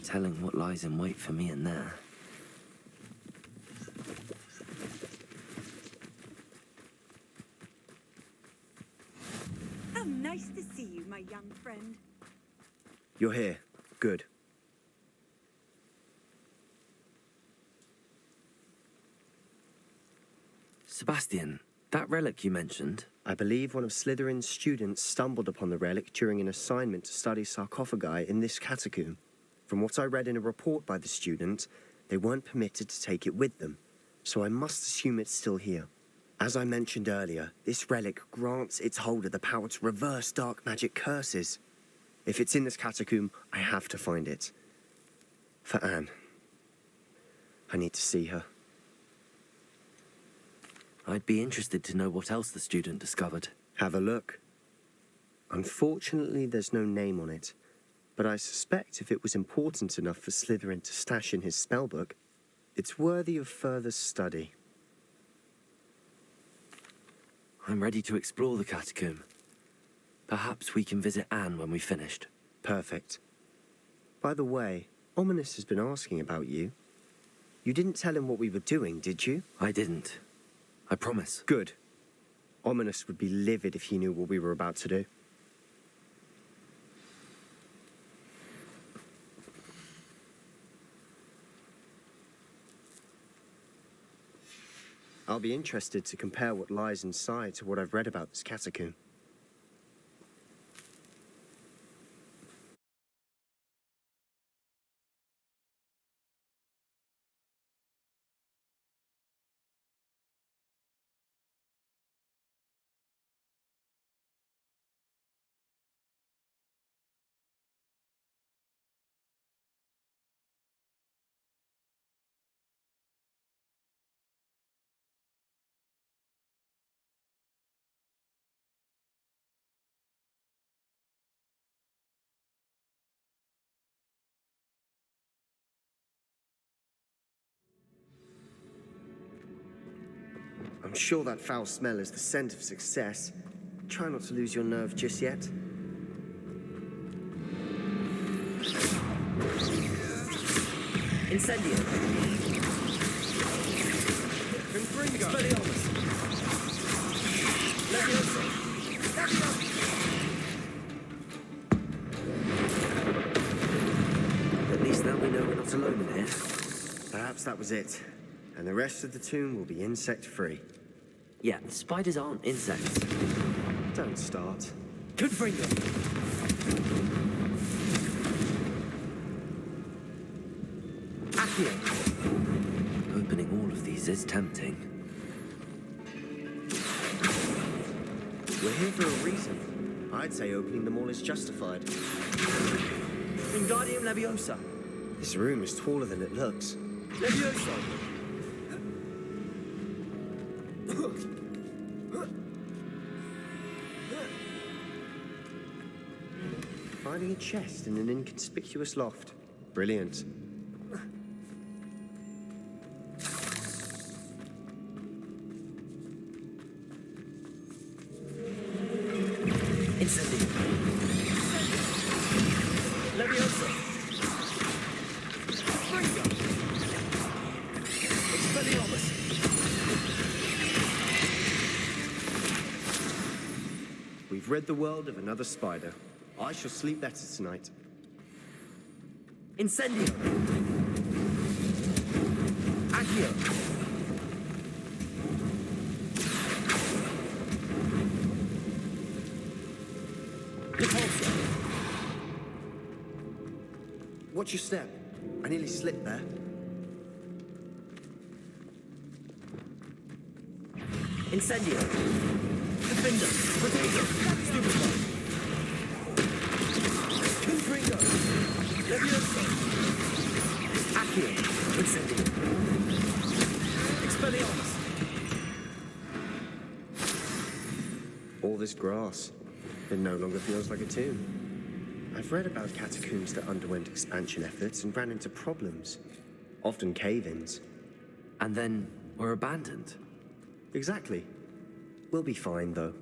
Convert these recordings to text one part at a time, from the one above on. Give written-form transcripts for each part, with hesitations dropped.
telling what lies in wait for me in there. How nice to see you, my young friend. You're here. Good. Sebastian, that relic you mentioned, I believe one of Slytherin's students stumbled upon the relic during an assignment to study sarcophagi in this catacomb. From what I read in a report by the student, they weren't permitted to take it with them, so I must assume it's still here. As I mentioned earlier, this relic grants its holder the power to reverse dark magic curses. If it's in this catacomb, I have to find it. For Anne. I need to see her. I'd be interested to know what else the student discovered. Have a look. Unfortunately, there's no name on it, but I suspect if it was important enough for Slytherin to stash in his spellbook, it's worthy of further study. I'm ready to explore the catacomb. Perhaps we can visit Anne when we've finished. Perfect. By the way, Ominous has been asking about you. You didn't tell him what we were doing, did you? I didn't. I promise. Good. Ominous would be livid if he knew what we were about to do. I'll be interested to compare what lies inside to what I've read about this catacomb. I'm sure that foul smell is the scent of success. Try not to lose your nerve just yet. Incendio. Expelliarmus. Leviosa. At least now we know we're not alone in here. Perhaps that was it. And the rest of the tomb will be insect-free. Yeah, spiders aren't insects. Don't start. Confringo. Accio. Opening all of these is tempting. We're here for a reason. I'd say opening them all is justified. Wingardium Leviosa. This room is taller than it looks. Leviosa. Finding a chest in an inconspicuous loft. Brilliant. Incendio. Leviosa. Springo. Expelliarmus. We've rid the world of another spider. I shall sleep better tonight. Incendio. Accio. Repulsor. Watch your step. I nearly slipped there. Incendio. Defender. Potato. Stupefy. Confringo. Leviosa. Accio. Incendio. Expelliarmus. All this grass. It no longer feels like a tomb. I've read about catacombs that underwent expansion efforts and ran into problems. Often cave-ins. And then were abandoned. Exactly. We'll be fine, though.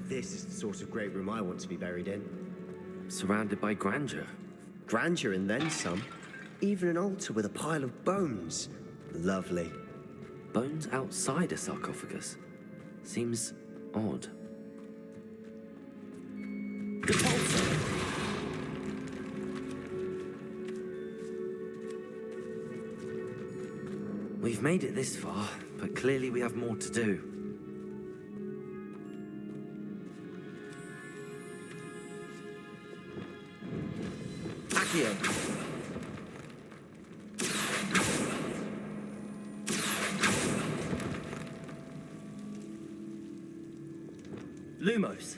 This is the sort of great room I want to be buried in. Surrounded by grandeur. Grandeur and then some. Even an altar with a pile of bones. Lovely. Bones outside a sarcophagus. Seems odd. Repulsor! We've made it this far, but clearly we have more to do. Accio! Lumos!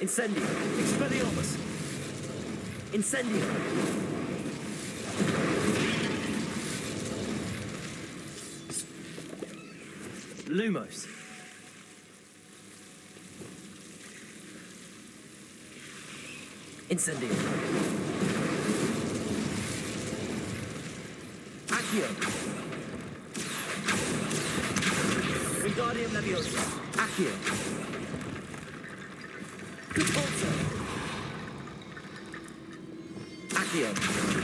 Incendio! Expelliarmus! Incendio! Lumos! Incendio! Accio! Wingardium Leviosa! Accio! Repulsor! Accio!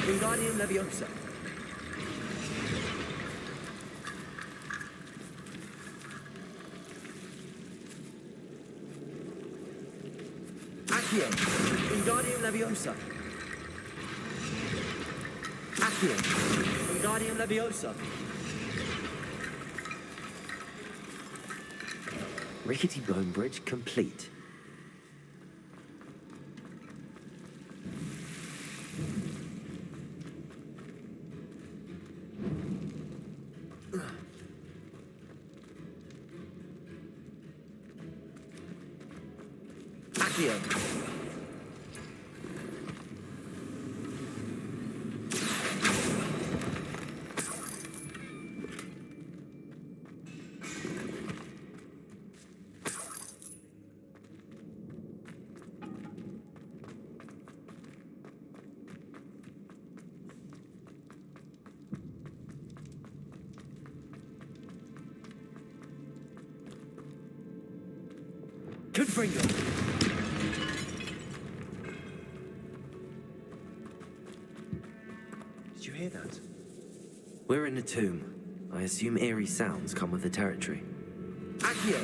Wingardium Leviosa! Accio! Wingardium Leviosa! Accio! Wingardium Leviosa! Rickety bone bridge complete. Accio! Confringo! Did you hear that? We're in a tomb. I assume eerie sounds come with the territory. Accio!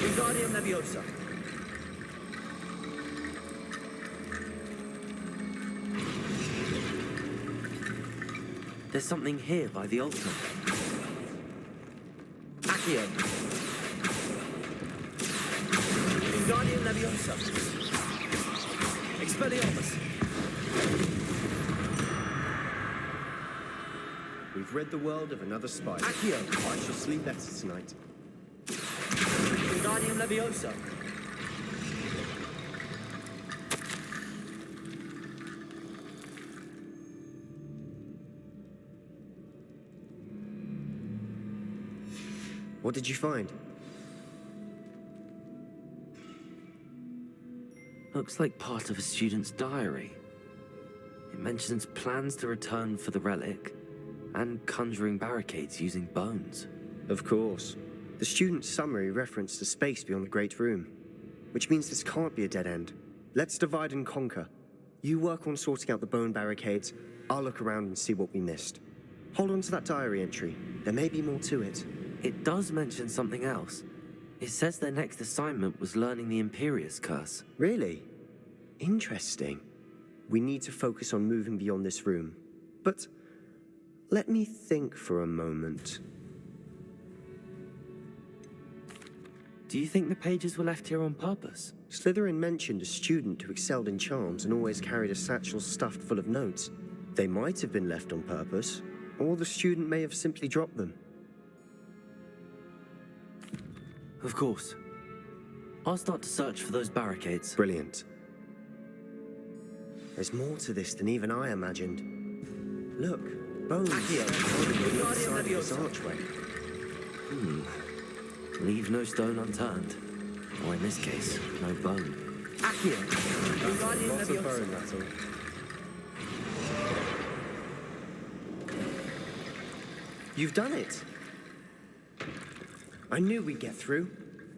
Wingardium Leviosa! There's something here by the altar. Accio! Wingardium Leviosa! Expelliarmus! We've rid the world of another spider. Accio! I shall sleep better tonight. Wingardium Leviosa! What did you find? Looks like part of a student's diary. It mentions plans to return for the relic and conjuring barricades using bones. Of course. The student's summary referenced a space beyond the Great Room, which means this can't be a dead end. Let's divide and conquer. You work on sorting out the bone barricades. I'll look around and see what we missed. Hold on to that diary entry. There may be more to it. It does mention something else. It says their next assignment was learning the Imperius Curse. Really? Interesting. We need to focus on moving beyond this room. But let me think for a moment. Do you think the pages were left here on purpose? Slytherin mentioned a student who excelled in charms and always carried a satchel stuffed full of notes. They might have been left on purpose, or the student may have simply dropped them. Of course. I'll start to search for those barricades. Brilliant. There's more to this than even I imagined. Look, Bones holding on the other side of this archway. Leave no stone unturned. Or in this case, no bone. Lots of bone rattle. You've done it! I knew we'd get through.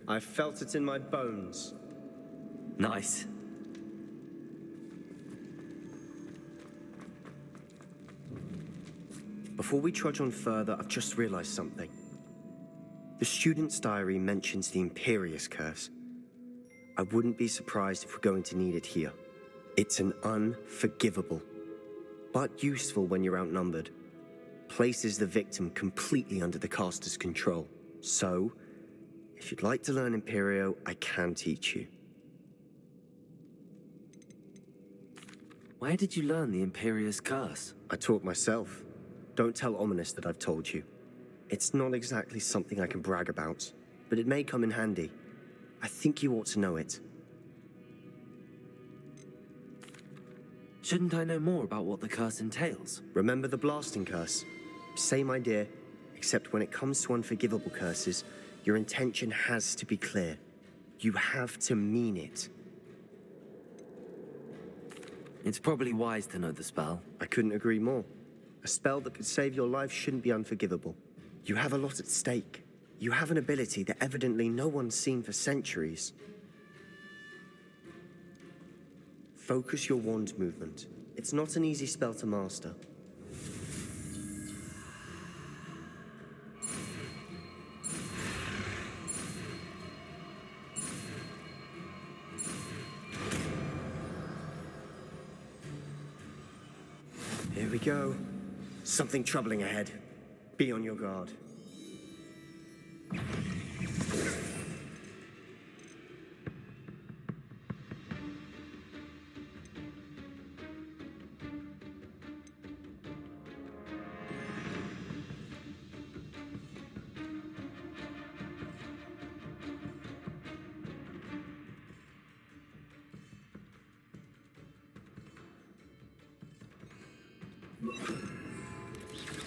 I felt it in my bones. Nice. Before we trudge on further, I've just realized something. The student's diary mentions the Imperious Curse. I wouldn't be surprised if we're going to need it here. It's an unforgivable, but useful when you're outnumbered. Places the victim completely under the caster's control. So, if you'd like to learn Imperio, I can teach you. Where did you learn the Imperious Curse? I taught myself. Don't tell Ominous that I've told you. It's not exactly something I can brag about, but it may come in handy. I think you ought to know it. Shouldn't I know more about what the curse entails? Remember the blasting curse? Same idea, except when it comes to unforgivable curses, your intention has to be clear. You have to mean it. It's probably wise to know the spell. I couldn't agree more. A spell that could save your life shouldn't be unforgivable. You have a lot at stake. You have an ability that evidently no one's seen for centuries. Focus your wand movement. It's not an easy spell to master. Here we go. Something troubling ahead. Be on your guard.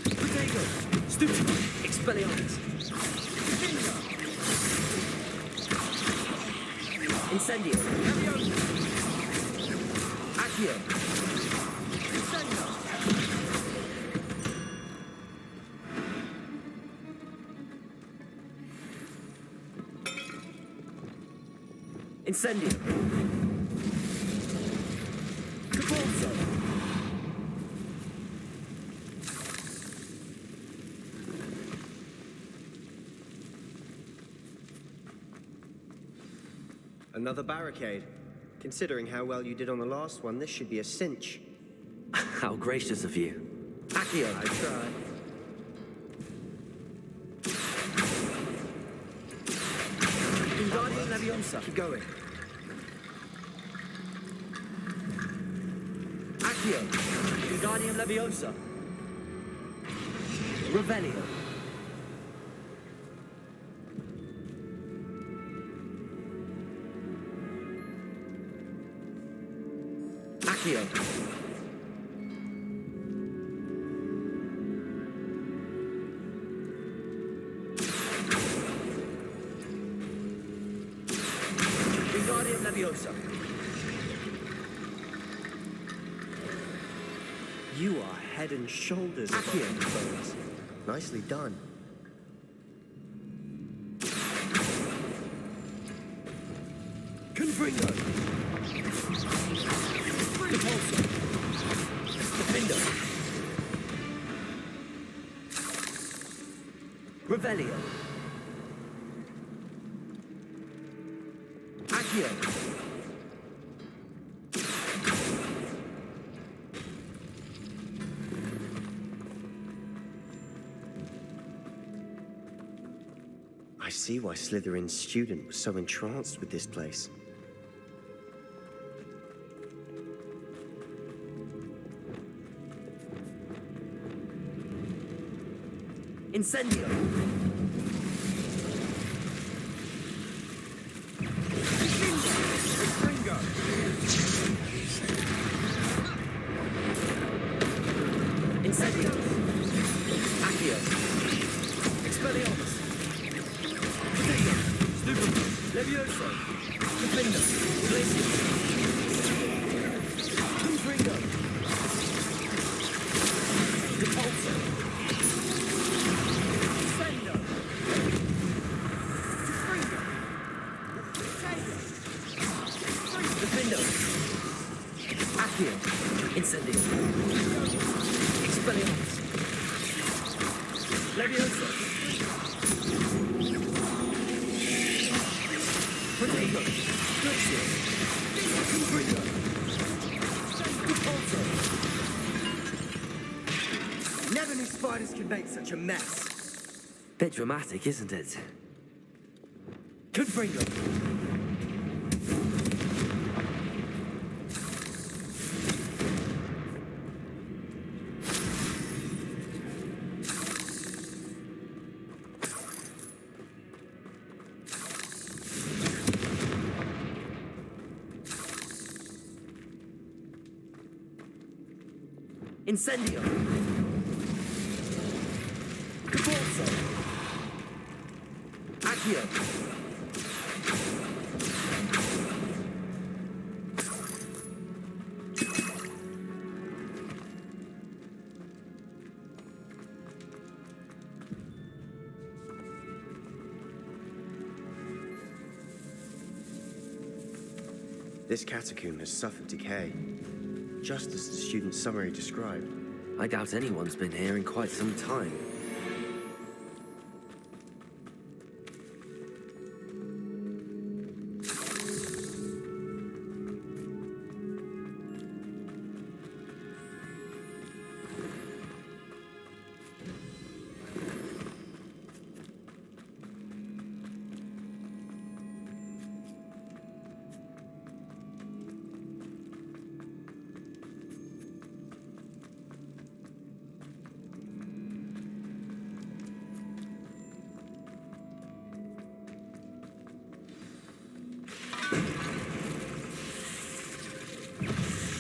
Potato! Stupid! Expelliarmus! Incendio! Accio! Incendio! Cabalzo! Another barricade. Considering how well you did on the last one, this should be a cinch. How gracious of you. Accio! I tried. Wingardium Leviosa. Keep going. Accio! Wingardium Leviosa. Revelio. Accio. Wingardium Leviosa. You are head and shoulders above Accio. these foes. Nicely done. Confringo. Repulsor. Defender. Revelio. Accio. I see why Slytherin's student was so entranced with this place. Incendio. Incendio. Levioso! Defender! Glacius! Confringo! Depulso! Sendo! Confringo! Defendo! Accio! Incendio! Expelliarmus! Levioso! Potato! Glacius! Confringo! Depulso! Never knew spiders could make such a mess. Bit dramatic, isn't it? Confringo! Incendio! Depulso! Accio! This catacomb has suffered decay, just as the student's summary described. I doubt anyone's been here in quite some time.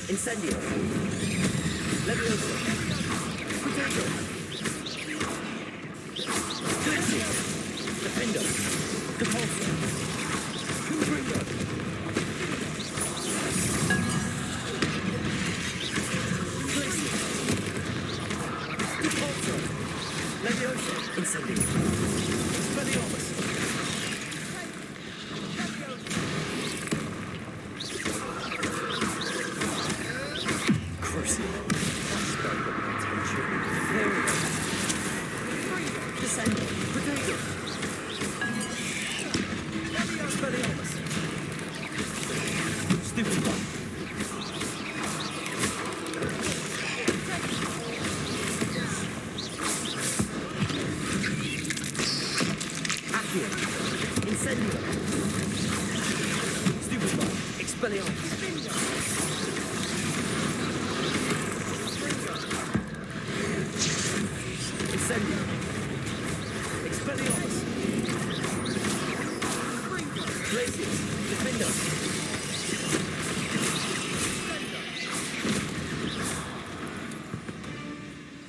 Incendio! Levioso! Potato! Glacius! Defendo! Depulso! Confringo! Glacius! Depulso! Levioso! Incendio! Expelliarmus!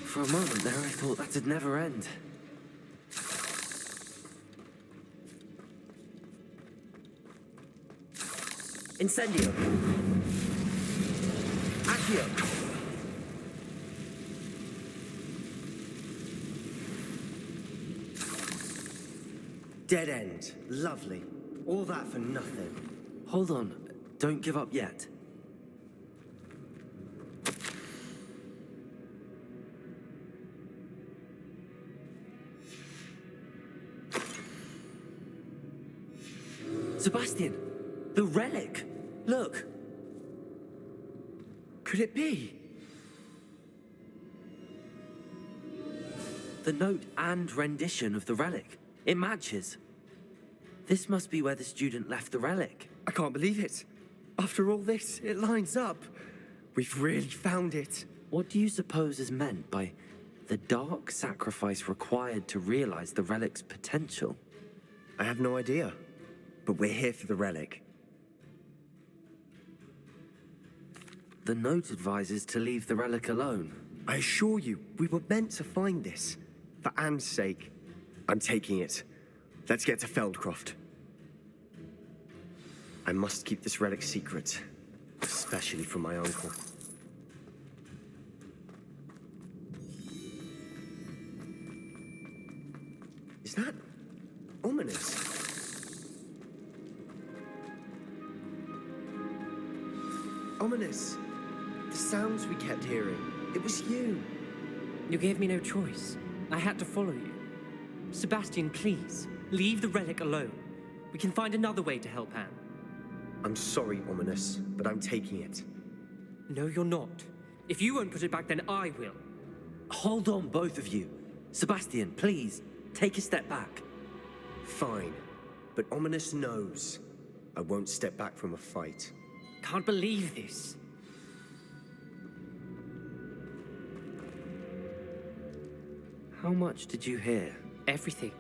For a moment there, I thought that'd never end. Incendio! Accio! Dead end. Lovely. All that for nothing. Hold on. Don't give up yet. Sebastian! The relic! Look! Could it be? The note and rendition of the relic. It matches. This must be where the student left the relic. I can't believe it. After all this, it lines up. We've really found it. What do you suppose is meant by the dark sacrifice required to realize the relic's potential? I have no idea. But we're here for the relic. The note advises to leave the relic alone. I assure you, we were meant to find this. For Anne's sake. I'm taking it. Let's get to Feldcroft. I must keep this relic secret, especially from my uncle. Is that ominous? Ominous! The sounds we kept hearing. It was you. You gave me no choice. I had to follow you. Sebastian, please, leave the relic alone. We can find another way to help Anne. I'm sorry, Ominous, but I'm taking it. No, you're not. If you won't put it back, then I will. Hold on, both of you. Sebastian, please, take a step back. Fine, but Ominous knows I won't step back from a fight. Can't believe this. How much did you hear? Everything.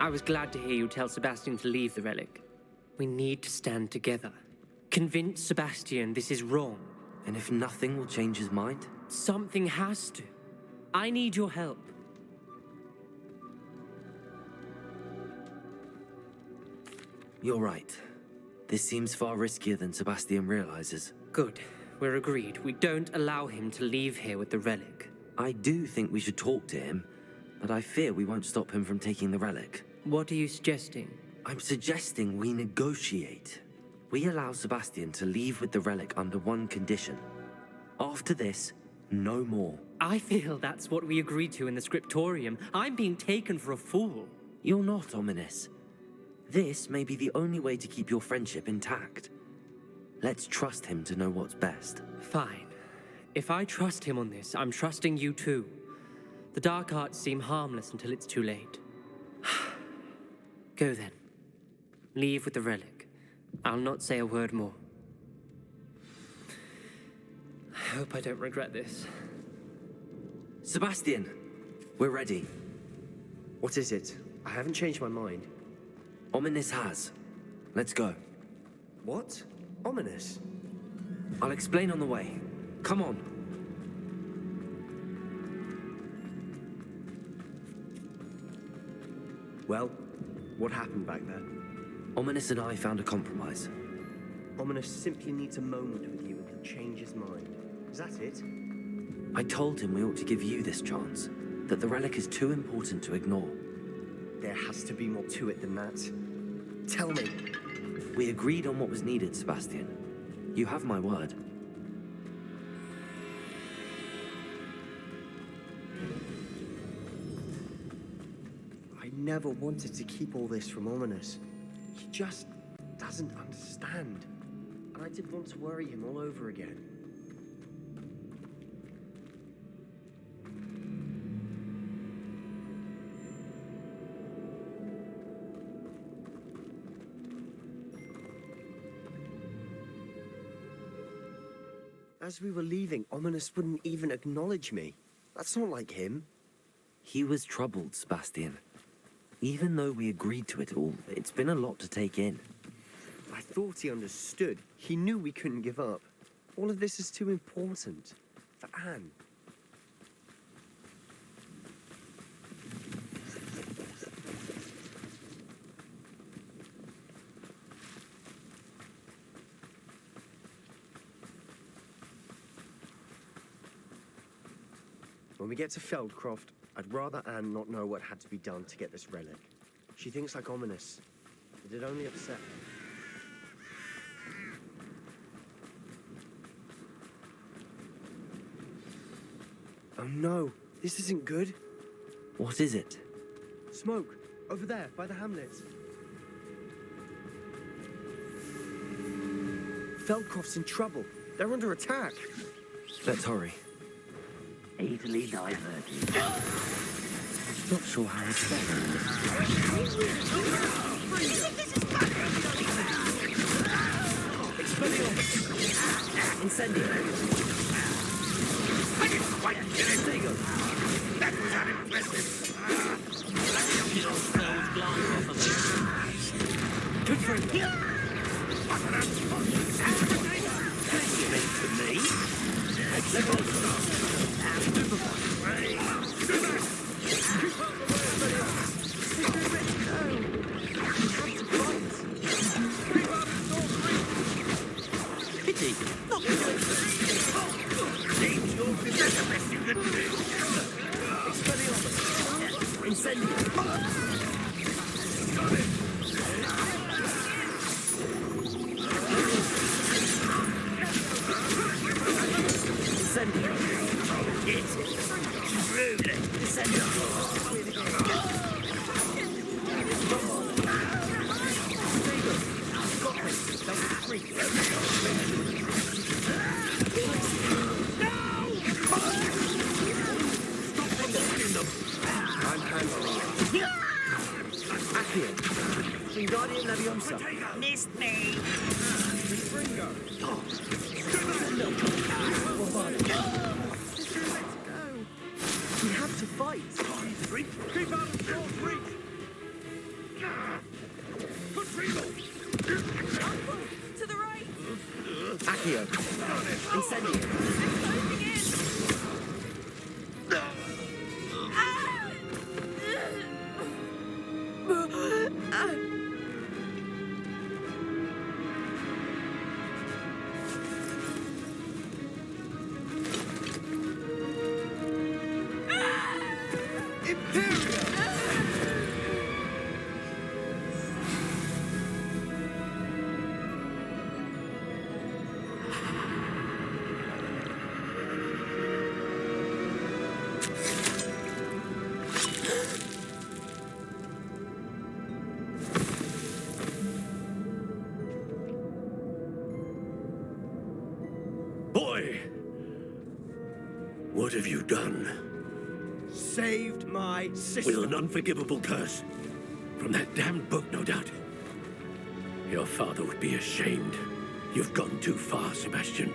I was glad to hear you tell Sebastian to leave the relic. We need to stand together. Convince Sebastian this is wrong. And if nothing will change his mind? Something has to. I need your help. You're right. This seems far riskier than Sebastian realizes. Good. We're agreed. We don't allow him to leave here with the relic. I do think we should talk to him, but I fear we won't stop him from taking the relic. What are you suggesting? I'm suggesting we negotiate. We allow Sebastian to leave with the relic under one condition. After this, no more. I feel that's what we agreed to in the scriptorium. I'm being taken for a fool. You're not, Ominous. This may be the only way to keep your friendship intact. Let's trust him to know what's best. Fine. If I trust him on this, I'm trusting you too. The dark arts seem harmless until it's too late. Go then. Leave with the relic. I'll not say a word more. I hope I don't regret this. Sebastian, we're ready. What is it? I haven't changed my mind. Ominous has. Let's go. What? Ominous? I'll explain on the way. Come on. Well, what happened back there? Ominous and I found a compromise. Ominous simply needs a moment with you and can change his mind. Is that it? I told him we ought to give you this chance, that the relic is too important to ignore. There has to be more to it than that. Tell me. We agreed on what was needed, Sebastian. You have my word. I never wanted to keep all this from Ominous. He just doesn't understand. And I didn't want to worry him all over again. As we were leaving, Ominous wouldn't even acknowledge me. That's not like him. He was troubled, Sebastian. Even though we agreed to it all, it's been a lot to take in. I thought he understood. He knew we couldn't give up. All of this is too important. For Anne. When we get to Feldcroft, I'd rather Anne not know what had to be done to get this relic. She thinks like Ominous. It'd only upset her. Oh no, this isn't good. What is it? Smoke, over there, by the hamlet. Feldcroft's in trouble. They're under attack. Let's hurry. Easily diverted. Not sure how it's better. Expelliarmus! Incendio! I didn't quite get it! There you go. That was unimpressive. Good for you. What an unfortunate. You meant for me? Let's go. That's the best you can do. Expelliarmus! Incendio! Missed me. We have to fight! Keep out of short reach! Uncle, to the right. Accio! Incendio! Closing in. Boy! What have you done? Saved my sister! With an unforgivable curse. From that damned book, no doubt. Your father would be ashamed. You've gone too far, Sebastian.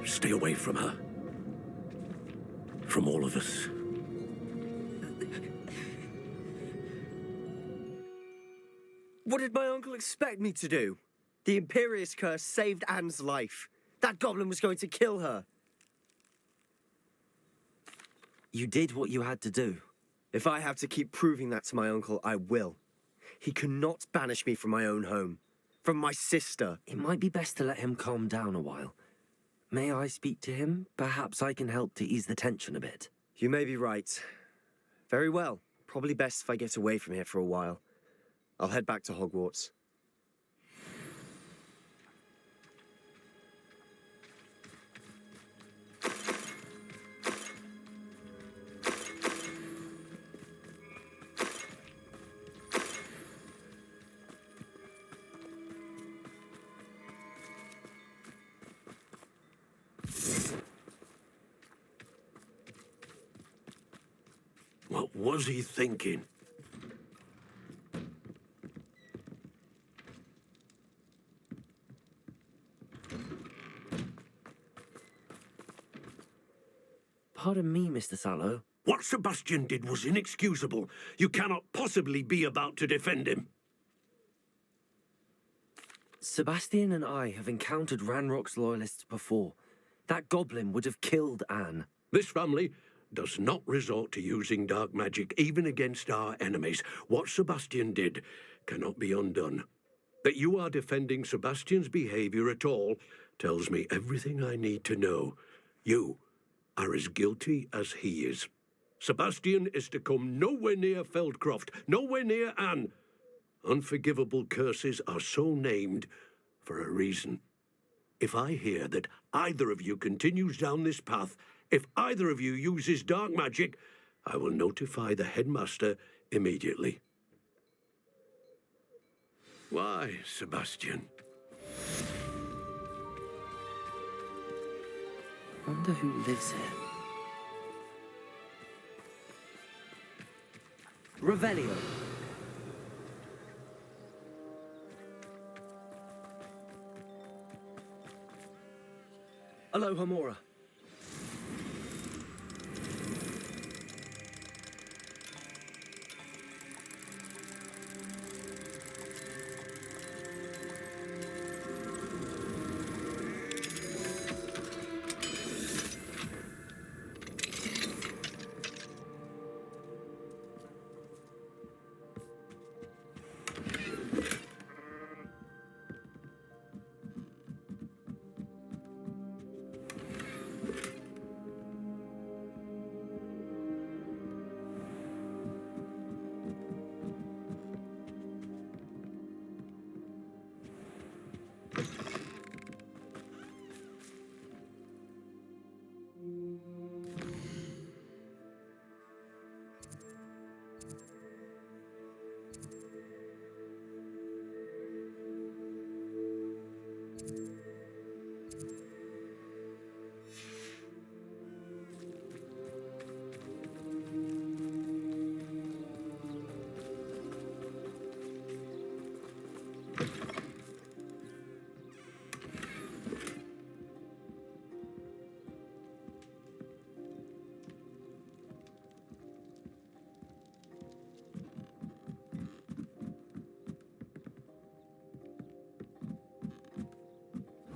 Stay away from her. From all of us. What did my uncle expect me to do? The Imperious Curse saved Anne's life. That goblin was going to kill her. You did what you had to do. If I have to keep proving that to my uncle, I will. He cannot banish me from my own home. From my sister. It might be best to let him calm down a while. May I speak to him? Perhaps I can help to ease the tension a bit. You may be right. Very well. Probably best if I get away from here for a while. I'll head back to Hogwarts. What was he thinking? Pardon me, Mr. Sallow. What Sebastian did was inexcusable. You cannot possibly be about to defend him. Sebastian and I have encountered Ranrock's loyalists before. That goblin would have killed Anne. This family does not resort to using dark magic even against our enemies. What Sebastian did cannot be undone. That you are defending Sebastian's behavior at all tells me everything I need to know. You are as guilty as he is. Sebastian is to come nowhere near Feldcroft, nowhere near Anne. Unforgivable curses are so named for a reason. If I hear that either of you continues down this path, if either of you uses dark magic, I will notify the headmaster immediately. Why, Sebastian? Wonder who lives here. Revelio. Aloha Mora.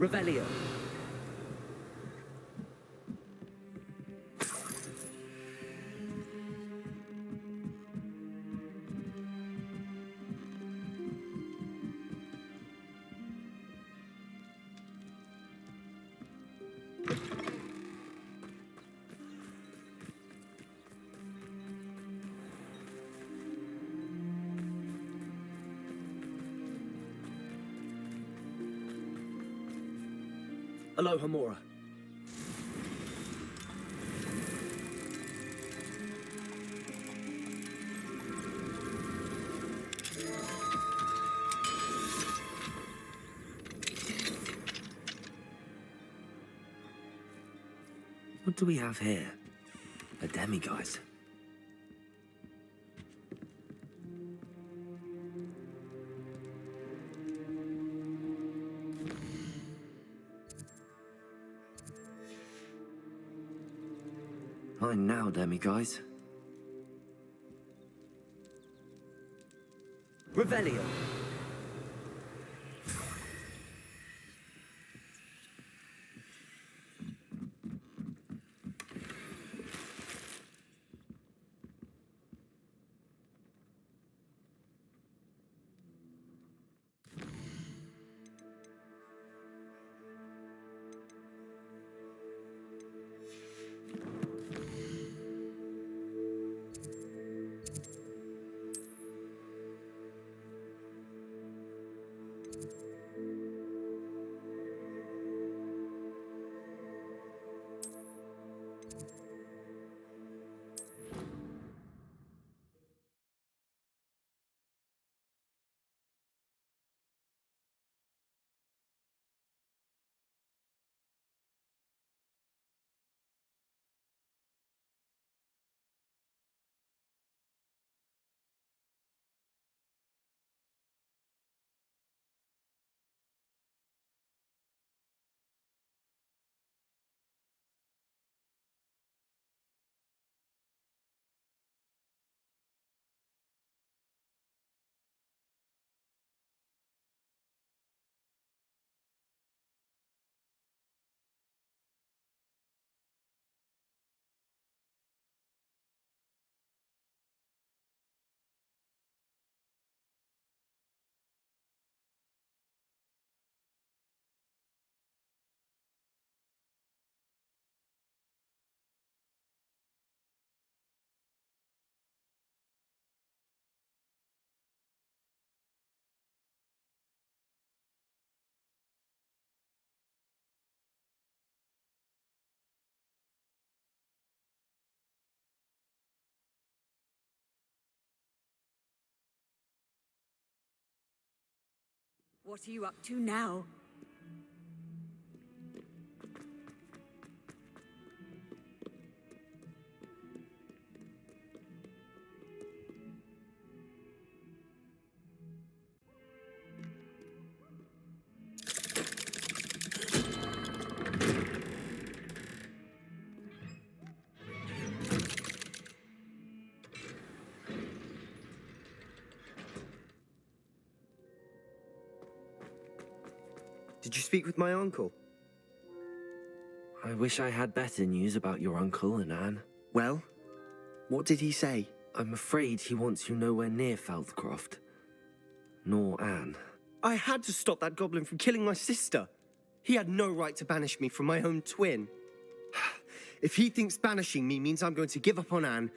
Revelio. Aloha Mora. What do we have here? A demiguise. Fine now, demiguise. Revelio. What are you up to now? Did you speak with my uncle? I wish I had better news about your uncle and Anne. Well, what did he say? I'm afraid he wants you nowhere near Feldcroft. Nor Anne. I had to stop that goblin from killing my sister. He had no right to banish me from my own twin. If he thinks banishing me means I'm going to give up on Anne,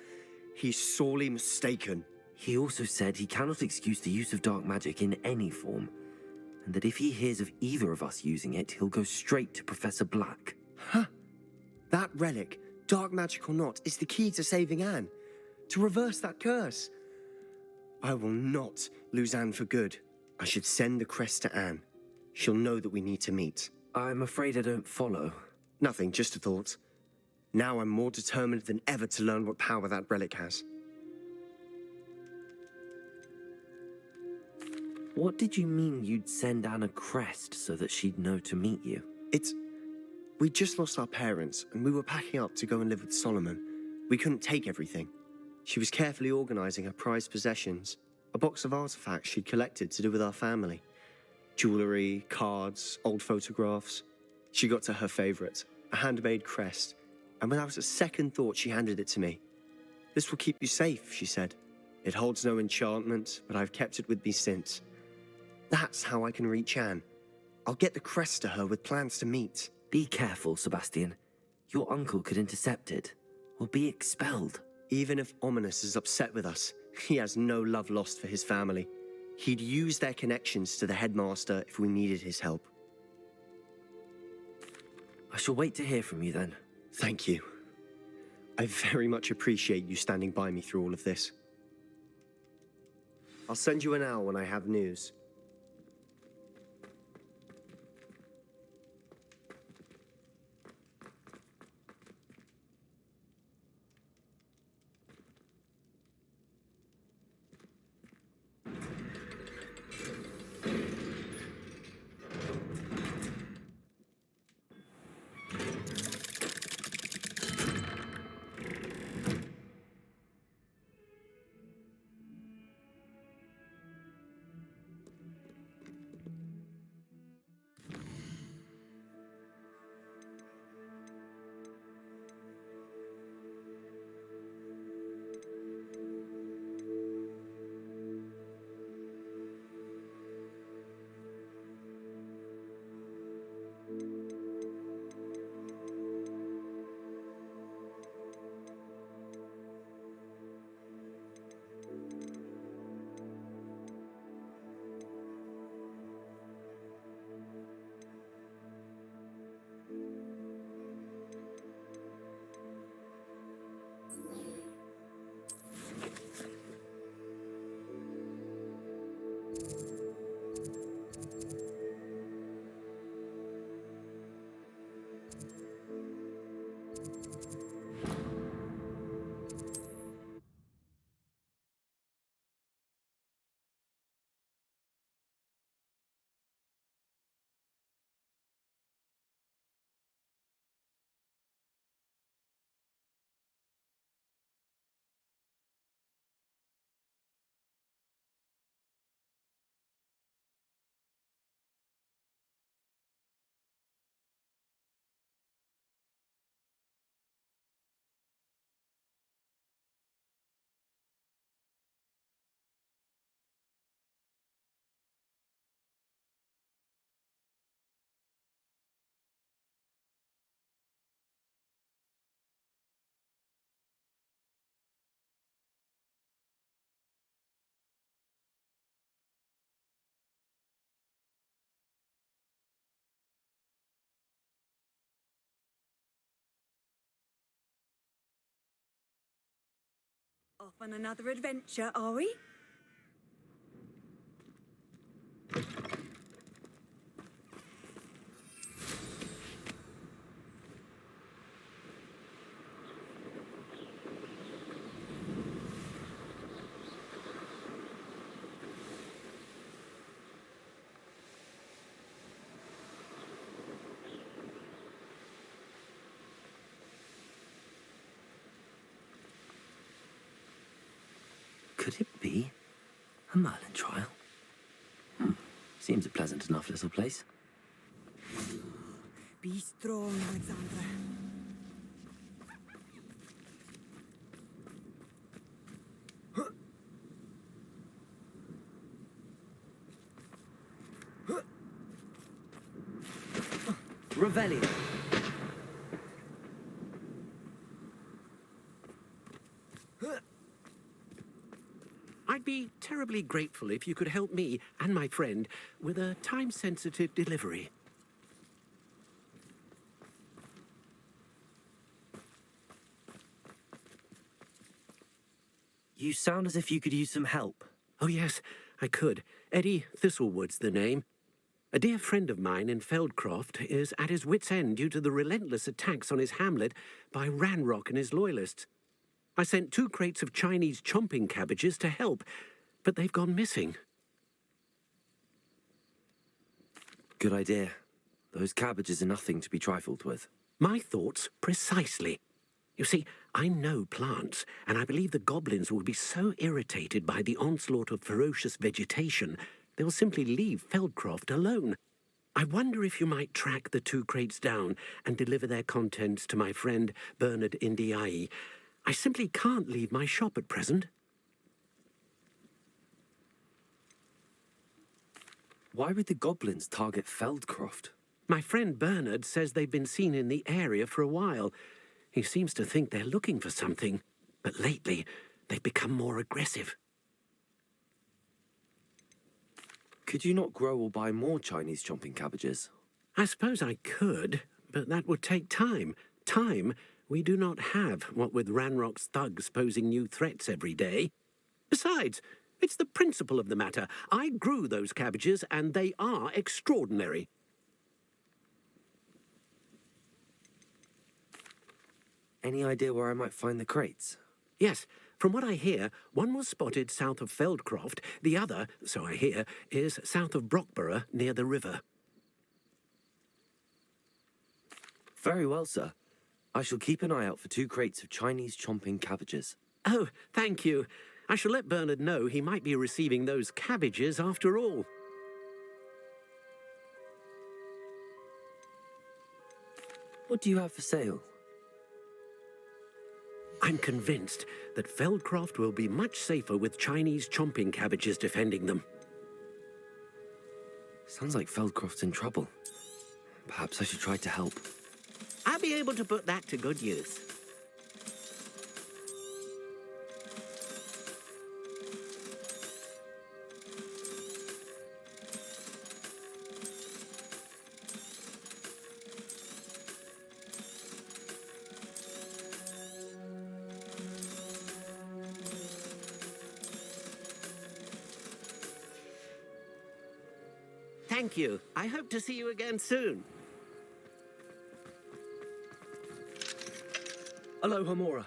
he's sorely mistaken. He also said he cannot excuse the use of dark magic in any form, and that if he hears of either of us using it, he'll go straight to Professor Black. Huh. That relic, dark magic or not, is the key to saving Anne. To reverse that curse. I will not lose Anne for good. I should send the crest to Anne. She'll know that we need to meet. I'm afraid I don't follow. Nothing, just a thought. Now I'm more determined than ever to learn what power that relic has. What did you mean you'd send Anne a crest so that she'd know to meet you? We just lost our parents, and we were packing up to go and live with Solomon. We couldn't take everything. She was carefully organizing her prized possessions, a box of artifacts she'd collected to do with our family. Jewellery, cards, old photographs. She got to her favourite, a handmade crest, and without a second thought she handed it to me. "This will keep you safe," she said. "It holds no enchantment, but I've kept it with me since. That's how I can reach Anne. I'll get the crest to her with plans to meet." Be careful, Sebastian. Your uncle could intercept it, or be expelled. Even if Ominous is upset with us, he has no love lost for his family. He'd use their connections to the headmaster if we needed his help. I shall wait to hear from you then. Thank you. I very much appreciate you standing by me through all of this. I'll send you an owl when I have news. Off on another adventure, are we? Could it be a Merlin trial? Seems a pleasant enough little place. Be strong, Alexandra. Revelio. I'd be terribly grateful if you could help me and my friend with a time-sensitive delivery. You sound as if you could use some help. Oh, yes, I could. Eddie Thistlewood's the name. A dear friend of mine in Feldcroft is at his wit's end due to the relentless attacks on his hamlet by Ranrock and his loyalists. I sent 2 crates of Chinese chomping cabbages to help, but they've gone missing. Good idea. Those cabbages are nothing to be trifled with. My thoughts precisely. You see, I know plants, and I believe the goblins will be so irritated by the onslaught of ferocious vegetation they'll simply leave Feldcroft alone. I wonder if you might track the 2 crates down and deliver their contents to my friend Bernard Indiai. I simply can't leave my shop at present. Why would the goblins target Feldcroft? My friend Bernard says they've been seen in the area for a while. He seems to think they're looking for something, but lately they've become more aggressive. Could you not grow or buy more Chinese chomping cabbages? I suppose I could, but that would take time. Time we do not have, what with Ranrock's thugs posing new threats every day. Besides, it's the principle of the matter. I grew those cabbages, and they are extraordinary. Any idea where I might find the crates? Yes, from what I hear, one was spotted south of Feldcroft. The other, so I hear, is south of Brockborough, near the river. Very well, sir. I shall keep an eye out for 2 crates of Chinese chomping cabbages. Oh, thank you. I shall let Bernard know he might be receiving those cabbages after all. What do you have for sale? I'm convinced that Feldcroft will be much safer with Chinese chomping cabbages defending them. Sounds like Feldcroft's in trouble. Perhaps I should try to help. I'll be able to put that to good use. Thank you. I hope to see you again soon. Aloha Mora.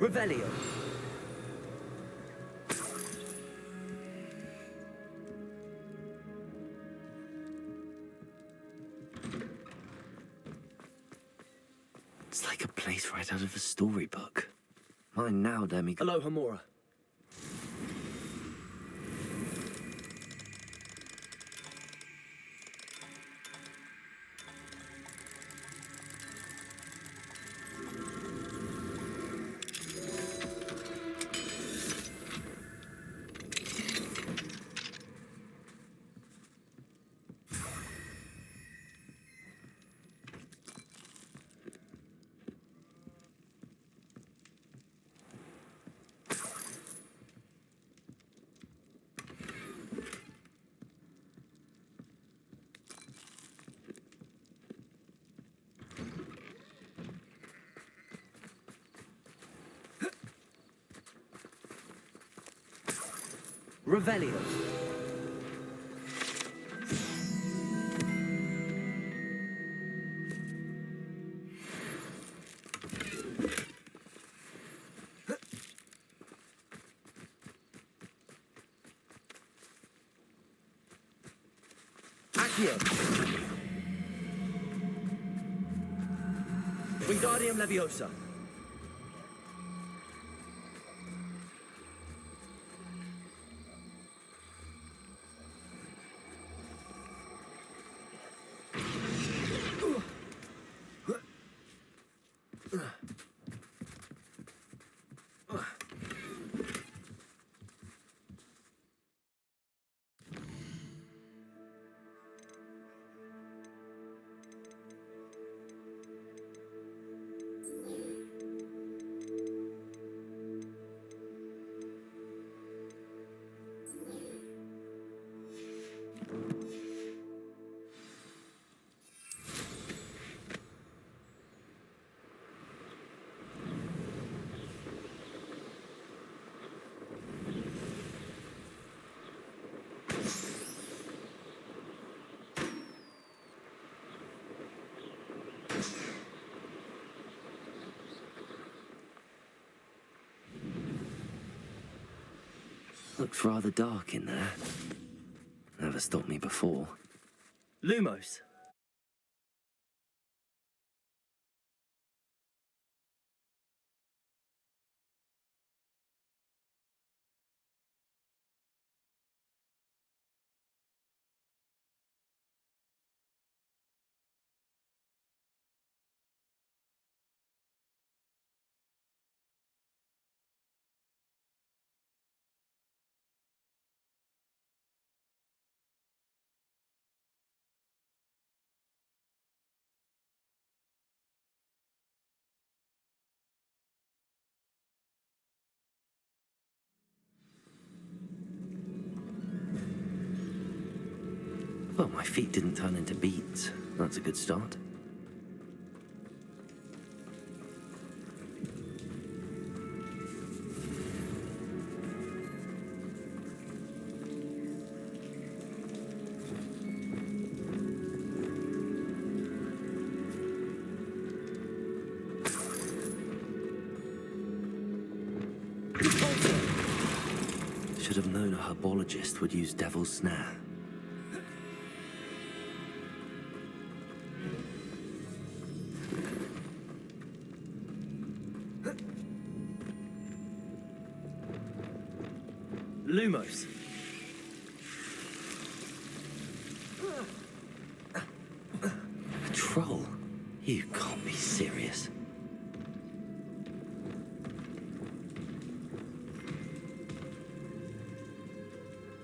Revelio. It's like a place right out of a storybook. Mine now, Demi. Aloha Mora. Revelio. Accio. Wingardium Leviosa. Looks rather dark in there. Never stopped me before. Lumos. Well, my feet didn't turn into beets. That's a good start. Should have known a herbologist would use Devil's Snare. Lumos. A troll? You can't be serious.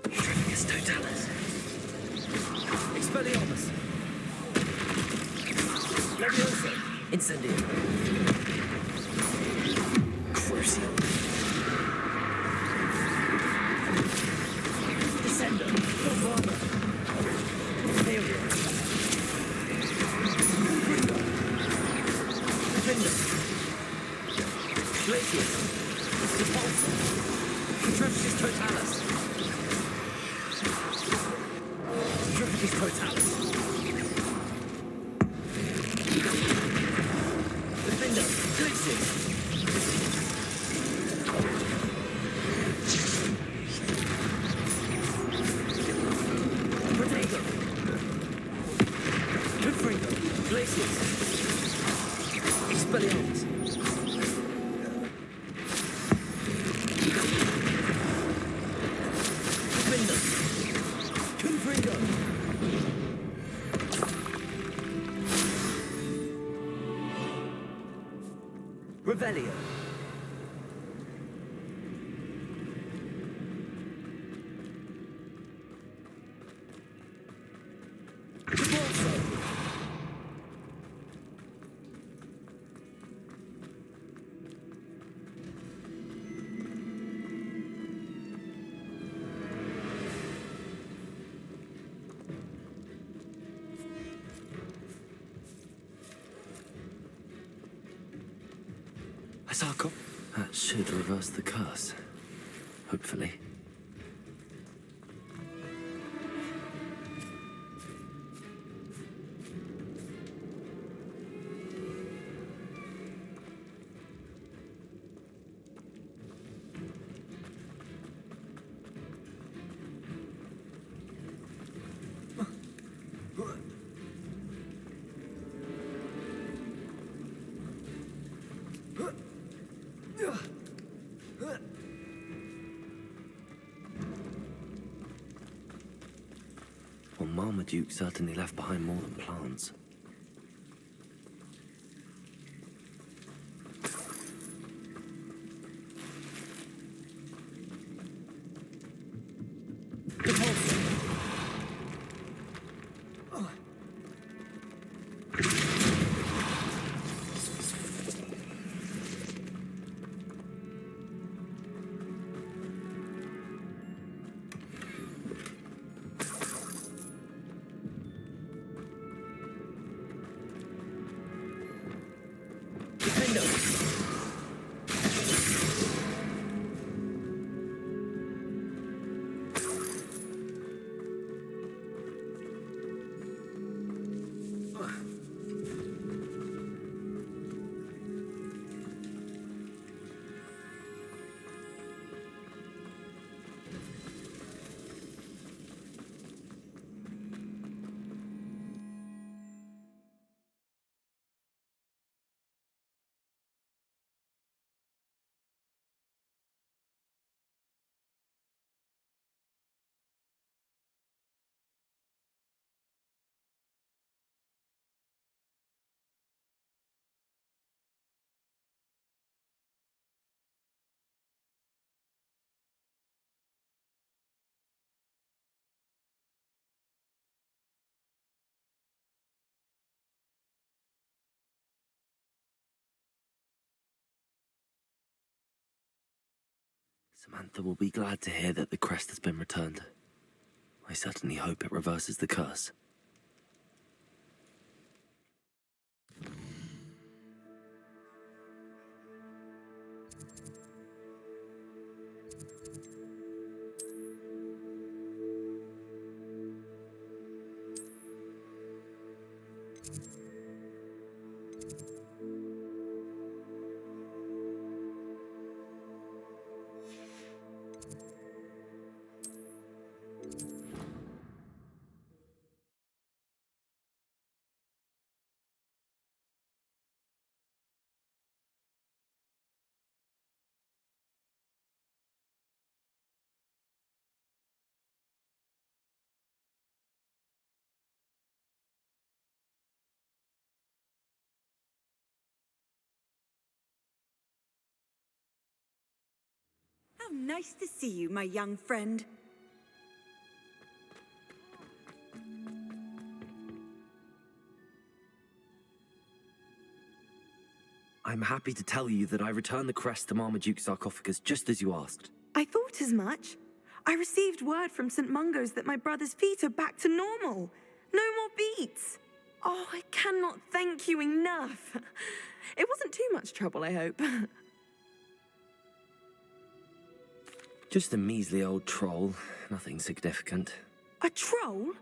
Tremulous Totalis. Expelliarmus. Leviosa. Incendio. Crucial. Descender. Bombardment. Failure. Defender. Glacius. Repulsor. Contreptus Totalis. Contreptus Totalis. Defender. Glacius. Protego. Confringo. Glacius. Expelliarmus. Defender. Confringo. Revelio. Repulsor. Asako. That should reverse the curse. Hopefully. Well, Marmaduke certainly left behind more than plants. Samantha will be glad to hear that the crest has been returned. I certainly hope it reverses the curse. How nice to see you, my young friend. I'm happy to tell you that I returned the crest to Marmaduke's sarcophagus just as you asked. I thought as much. I received word from St. Mungo's that my brother's feet are back to normal. No more beats. Oh, I cannot thank you enough. It wasn't too much trouble, I hope. Just a measly old troll, nothing significant. A troll?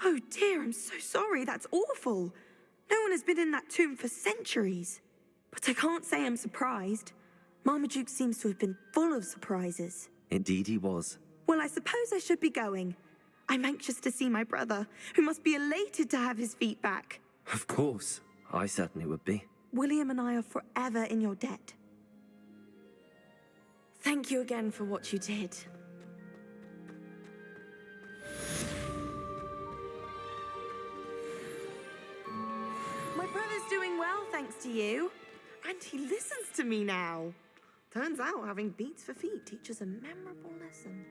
Oh dear, I'm so sorry. That's awful. No one has been in that tomb for centuries. But I can't say I'm surprised. Marmaduke seems to have been full of surprises. Indeed he was. Well, I suppose I should be going. I'm anxious to see my brother, who must be elated to have his feet back. Of course, I certainly would be. William and I are forever in your debt. Thank you again for what you did. My brother's doing well, thanks to you. And he listens to me now. Turns out having beats for feet teaches a memorable lesson.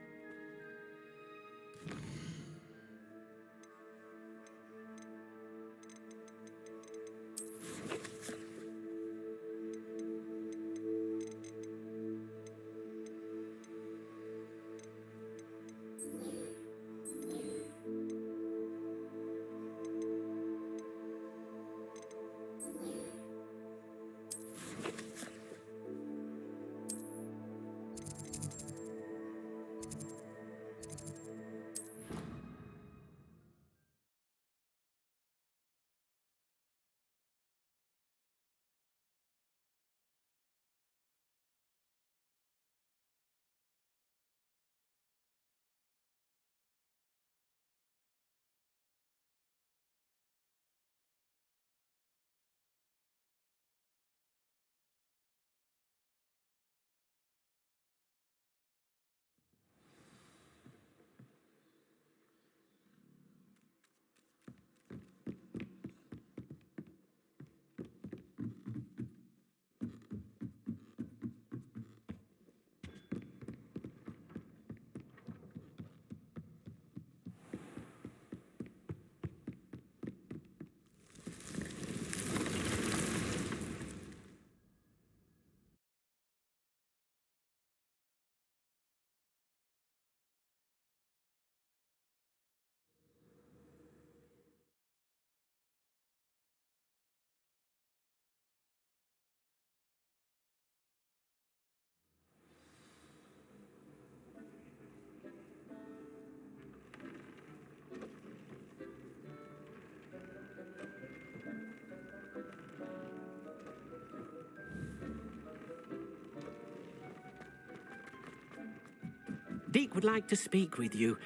Deek would like to speak with you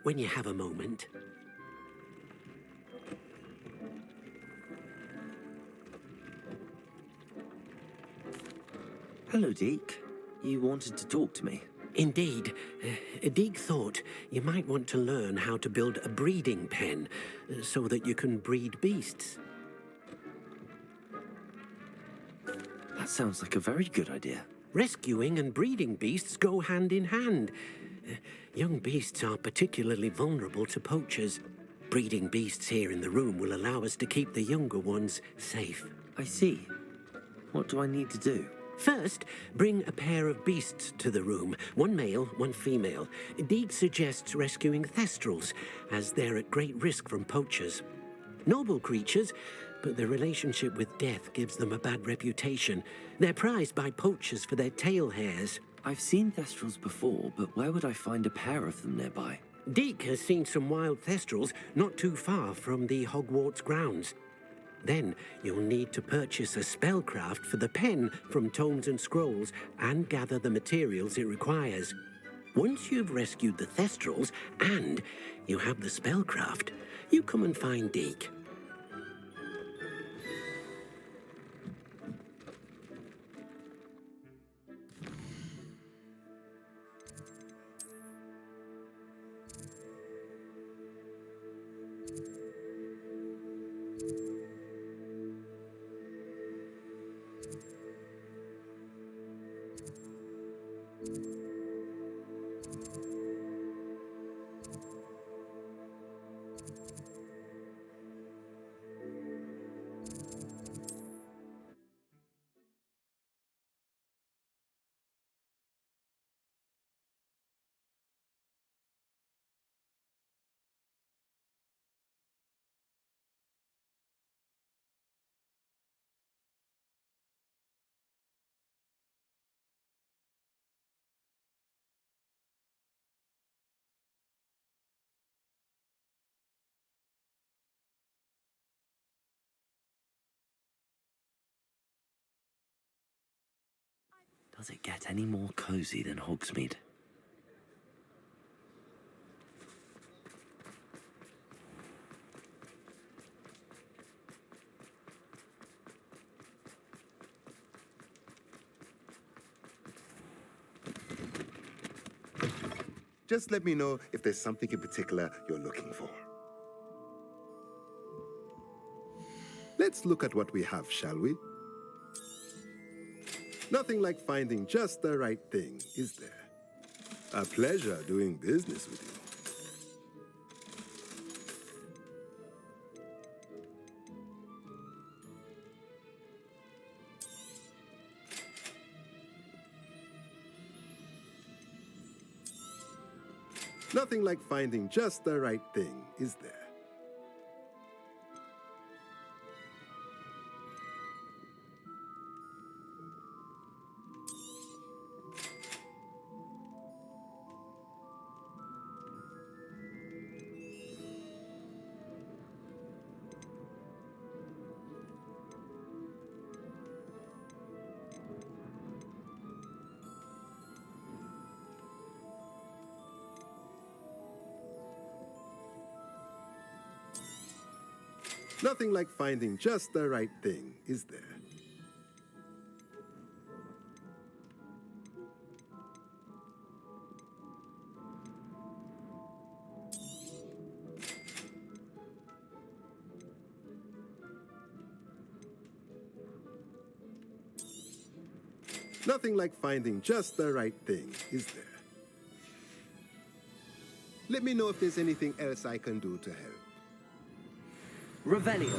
when you have a moment. Hello, Deke. You wanted to talk to me? Indeed. Deek thought you might want to learn how to build a breeding pen so that you can breed beasts. That sounds like a very good idea. Rescuing and breeding beasts go hand in hand. Young beasts are particularly vulnerable to poachers. Breeding beasts here in the room will allow us to keep the younger ones safe. I see. What do I need to do? First, bring a pair of beasts to the room. One male, one female. Deek suggests rescuing thestrals, as they're at great risk from poachers. Noble creatures, but their relationship with death gives them a bad reputation. They're prized by poachers for their tail hairs. I've seen thestrals before, but where would I find a pair of them nearby? Deek has seen some wild thestrals not too far from the Hogwarts grounds. Then you'll need to purchase a spellcraft for the pen from Tomes and Scrolls and gather the materials it requires. Once you've rescued the thestrals and you have the spellcraft, you come and find Deek. Does it get any more cozy than Hogsmeade? Just let me know if there's something in particular you're looking for. Let's look at what we have, shall we? Nothing like finding just the right thing, is there? A pleasure doing business with you. Nothing like finding just the right thing, is there? Nothing like finding just the right thing, is there? Nothing like finding just the right thing, is there? Let me know if there's anything else I can do to help. Revelio.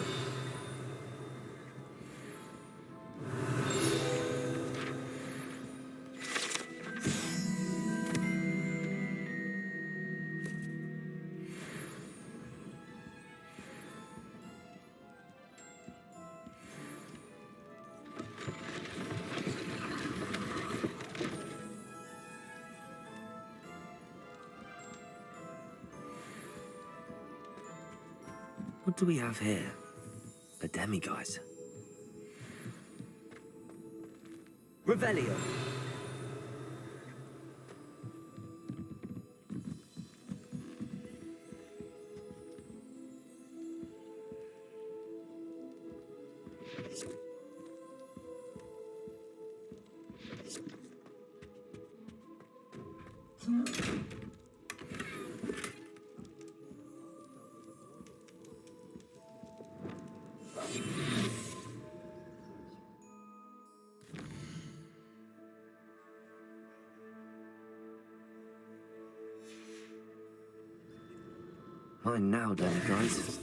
What do we have here? A demiguise. Revelio. Mine now, demiguise.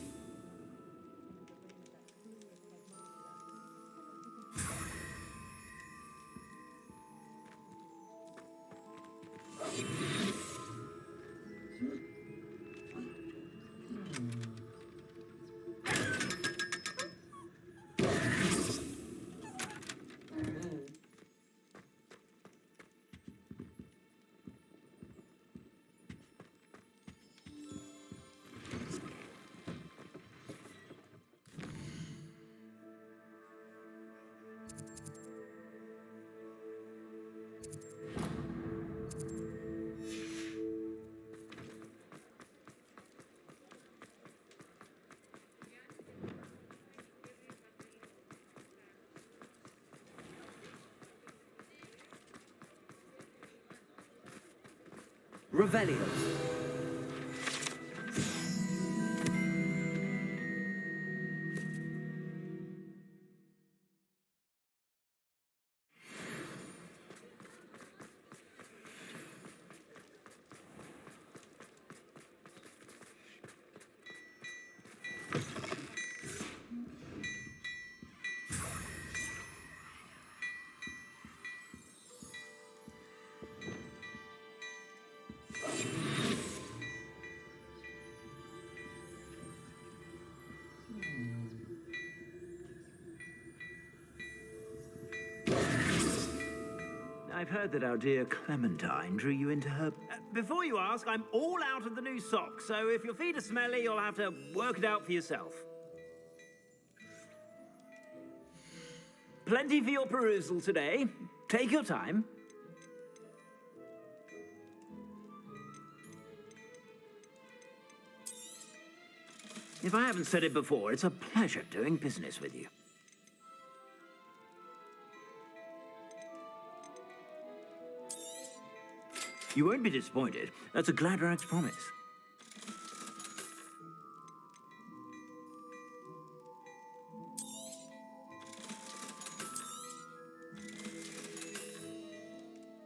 Revelio. I've heard that our dear Clementine drew you into her... Before you ask, I'm all out of the new socks, so if your feet are smelly, you'll have to work it out for yourself. Plenty for your perusal today. Take your time. If I haven't said it before, it's a pleasure doing business with you. You won't be disappointed. That's a Gladrag's promise.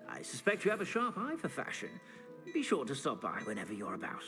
I suspect you have a sharp eye for fashion. Be sure to stop by whenever you're about.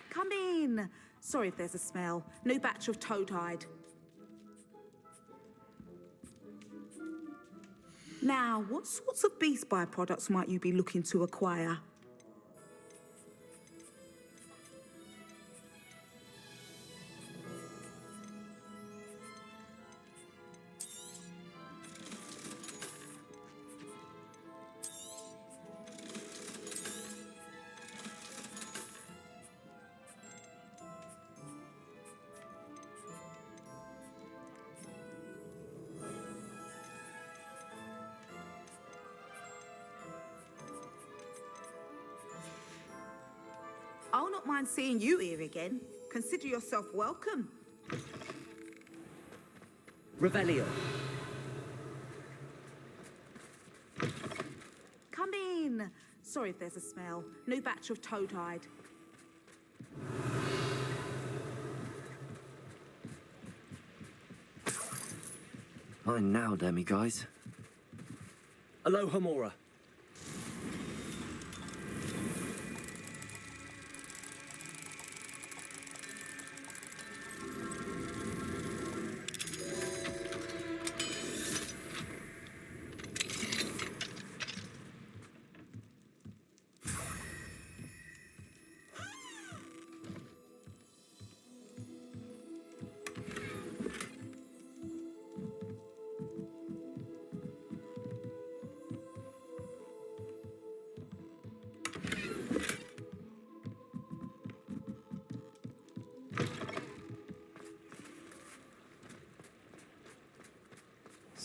Come in. Sorry if there's a smell. New batch of toad-hide. Now, what sorts of beast byproducts might you be looking to acquire? I'll not mind seeing you here again. Consider yourself welcome. Revelio. Come in. Sorry if there's a smell. New batch of toad-hide. Fine now, Demi guys. Aloha Mora.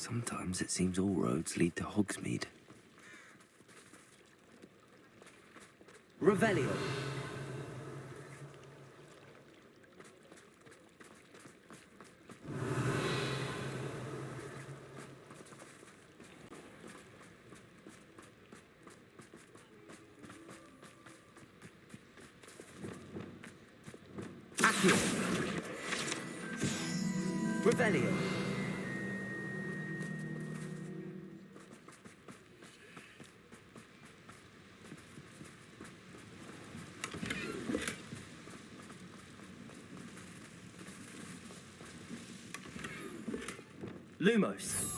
Sometimes it seems all roads lead to Hogsmeade. Revelio. Accio. Revelio. Lumos.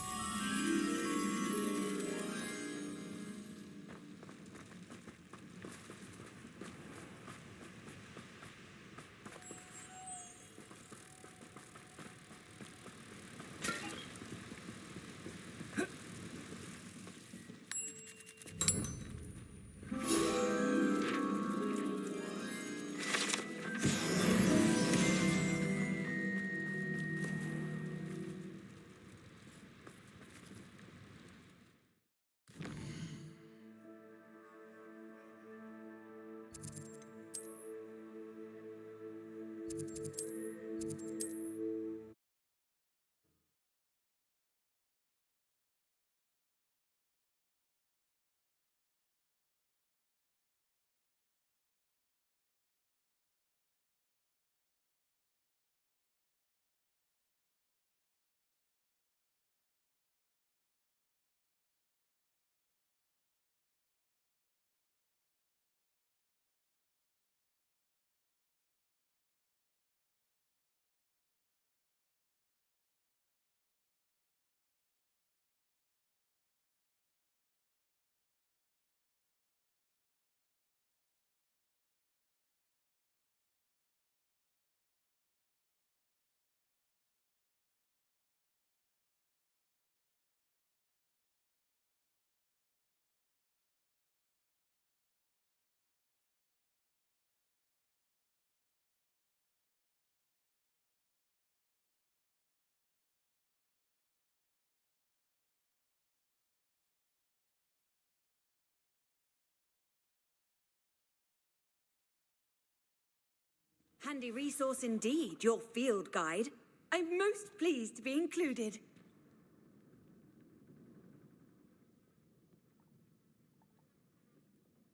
Handy resource indeed, your field guide. I'm most pleased to be included.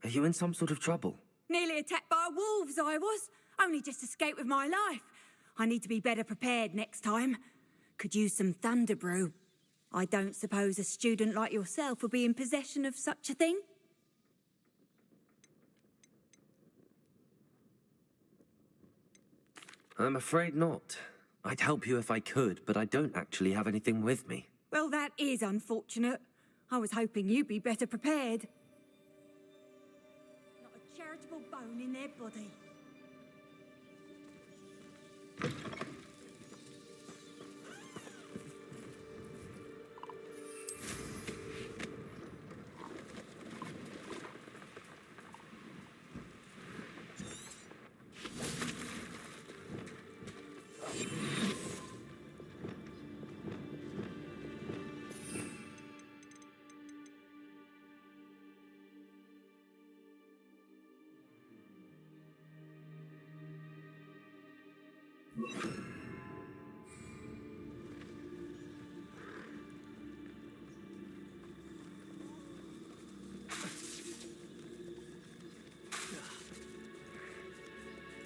Are you in some sort of trouble? Nearly attacked by wolves, I was. Only just escaped with my life. I need to be better prepared next time. Could use some thunder brew. I don't suppose a student like yourself would be in possession of such a thing? I'm afraid not. I'd help you if I could, but I don't actually have anything with me. Well, that is unfortunate. I was hoping you'd be better prepared. Not a charitable bone in their body.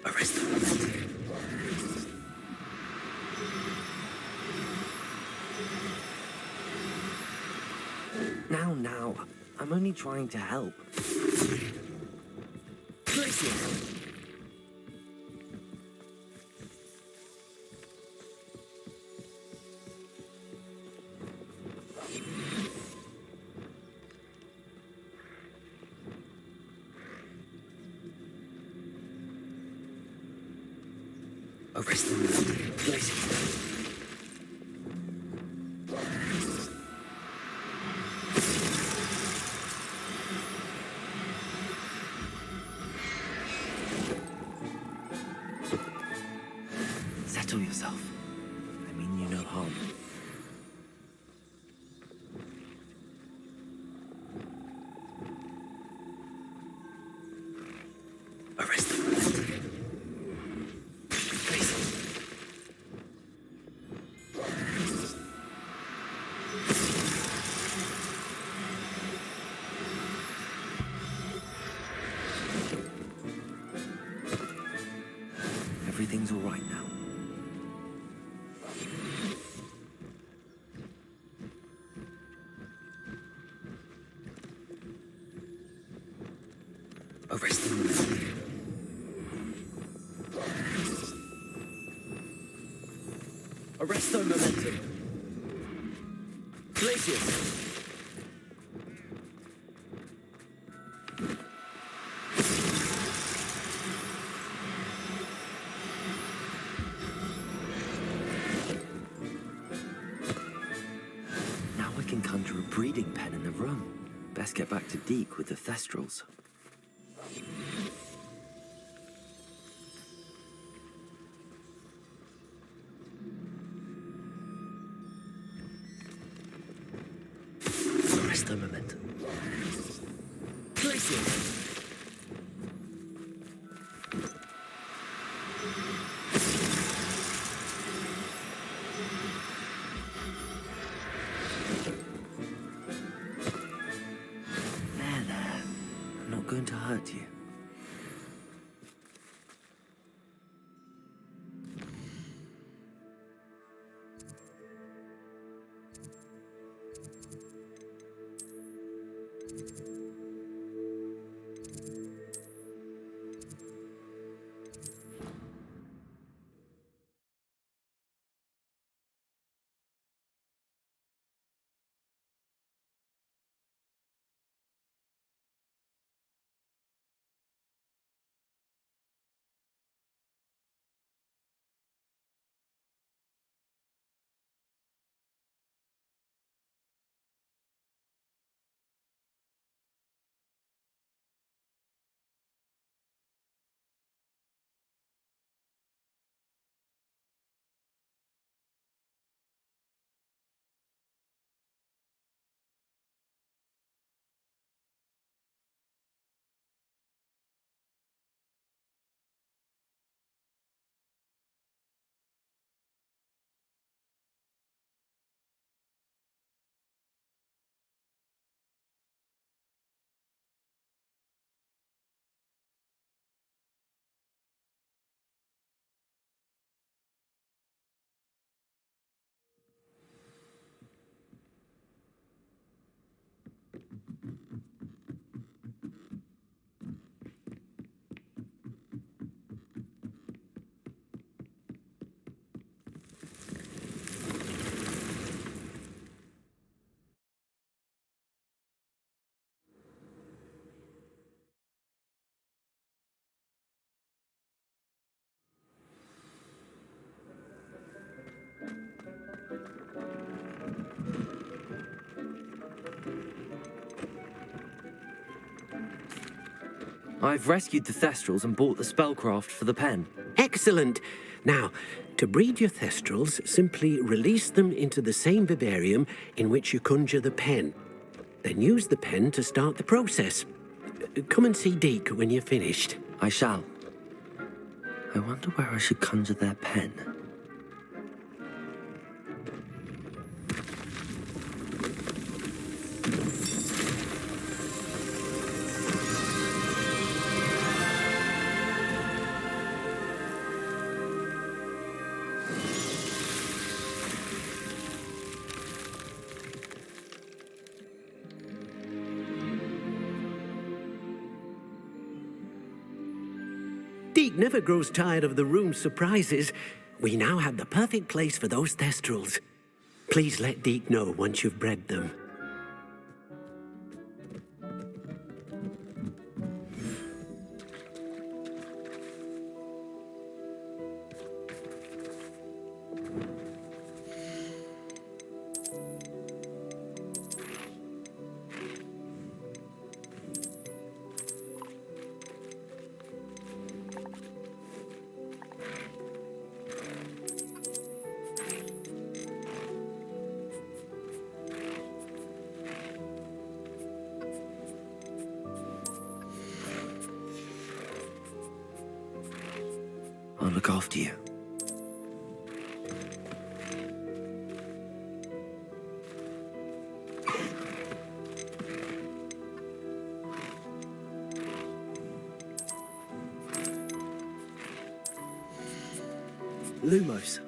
Arrest them. Now. I'm only trying to help. Arrest them. Place it. Settle yourself. I mean you no harm. Arrest the momentum. Arresto momentum. Glacius. Now I can conjure a breeding pen in the room. Best get back to Deke with the Thestrals. Arresto momentum. Glacius. There. I'm not going to hurt you. I've rescued the Thestrals and bought the spellcraft for the pen. Excellent. Now, to breed your Thestrals, simply release them into the same vivarium in which you conjure the pen. Then use the pen to start the process. Come and see Deke when you're finished. I shall. I wonder where I should conjure their pen. Deke never grows tired of the room's surprises. We now have the perfect place for those Thestrals. Please let Deke know once you've bred them. I'll look after you. Lumos.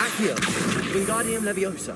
Accio, Wingardium Leviosa.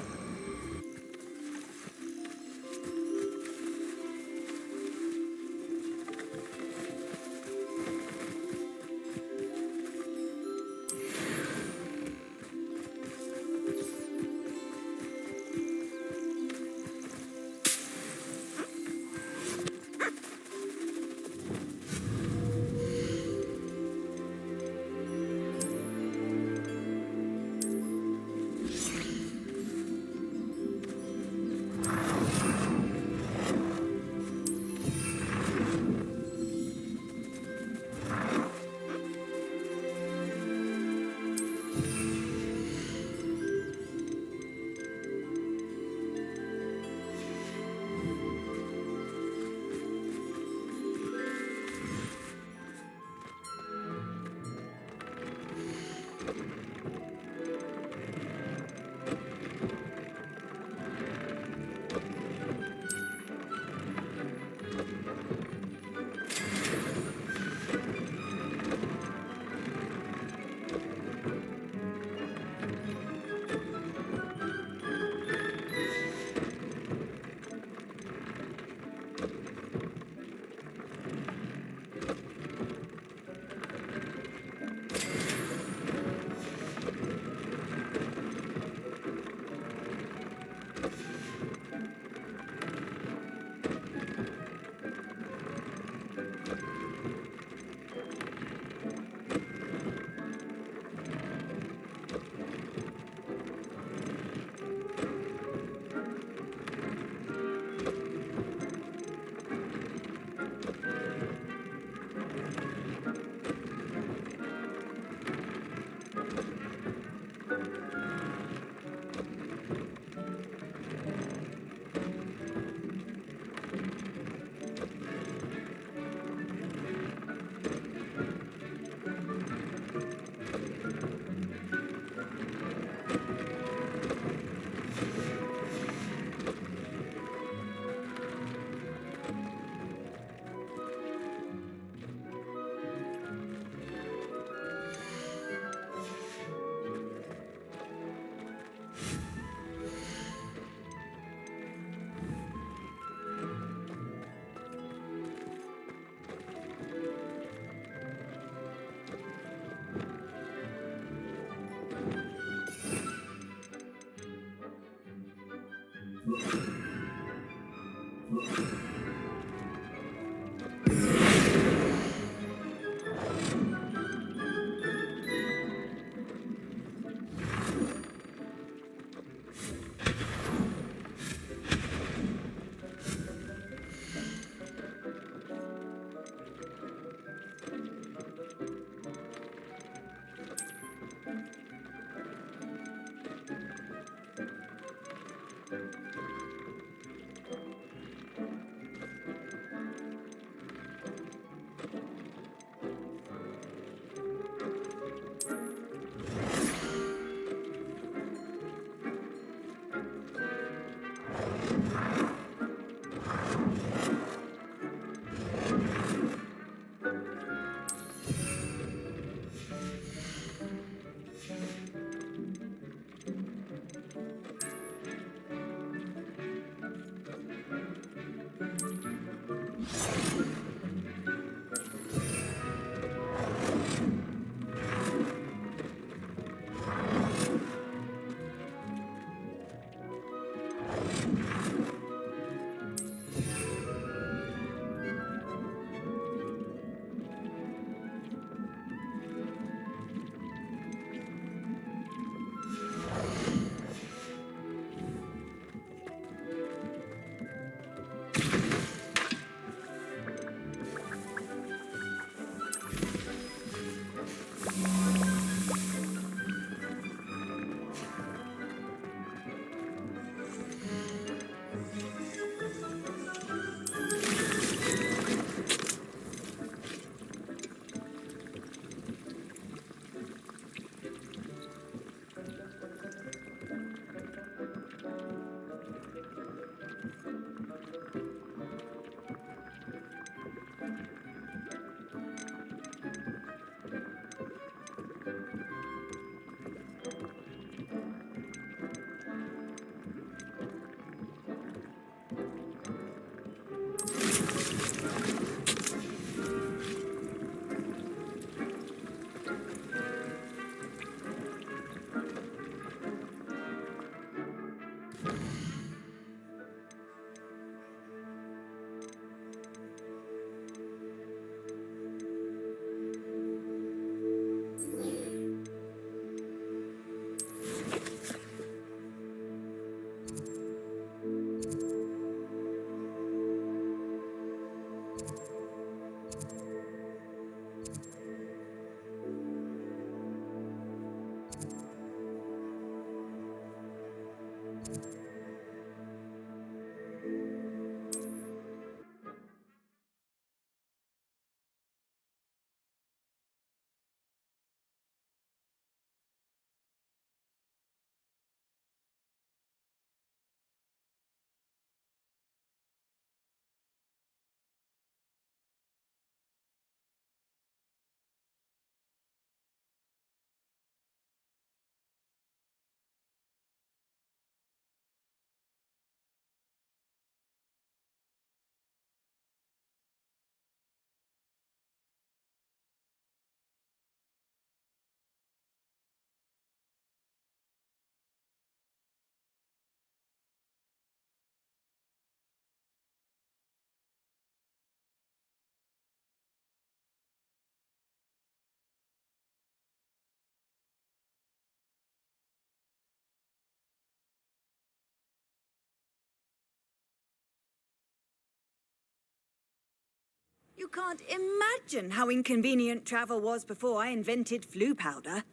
You can't imagine how inconvenient travel was before I invented flu powder.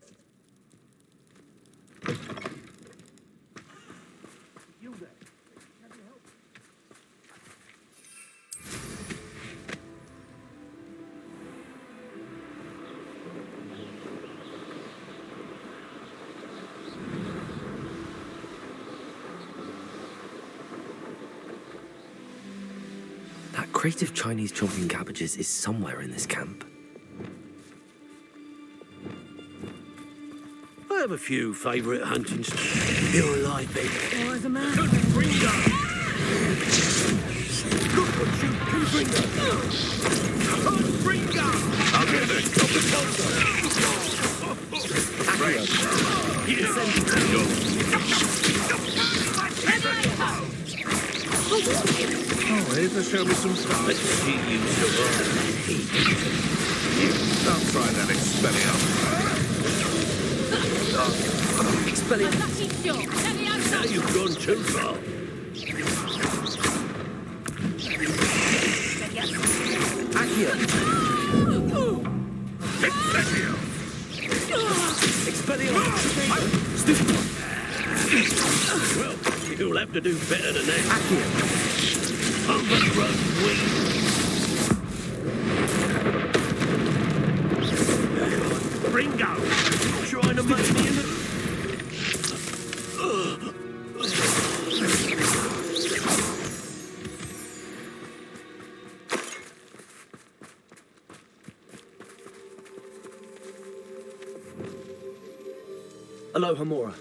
That crate of Chinese chomping cabbages is somewhere in this camp. I have a few favourite hunting spots. You're alive, baby. Oh, as a man. Ringo! Look what you can bring us! Ringo! I'll get it! Stop the Oh, here to show me some stuff. Let's see you survive. Don't try that Expelliarmus. Now you've gone too far. Accio. Expelliarmus. Well, you'll have to do better than that. Accio. Overgrown weed. Ringo! Trying to make me in the... Aloha Mora.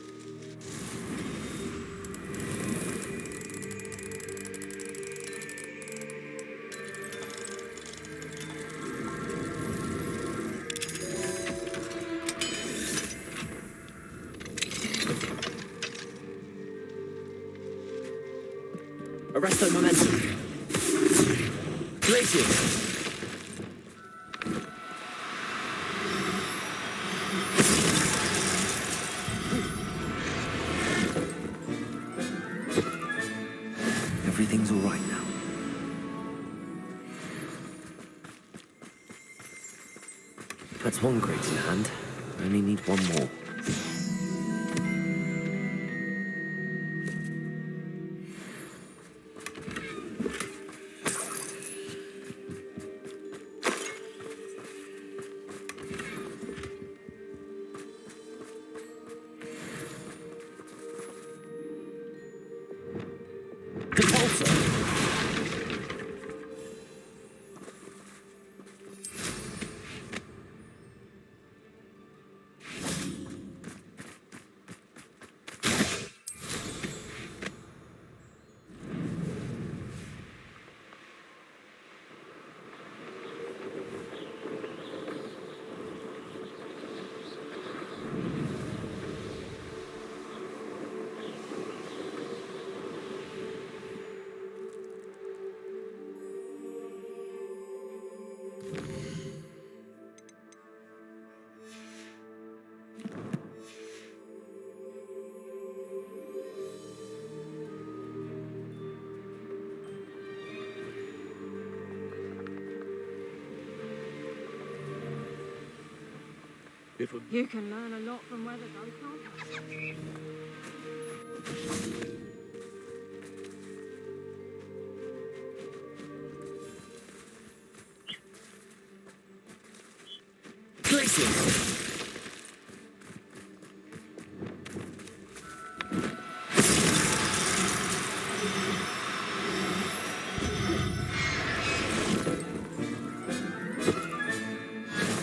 Arresto momentum. Glaciers. Everything's all right now. That's one crate in hand. I only need one more. You can learn a lot from where the ghost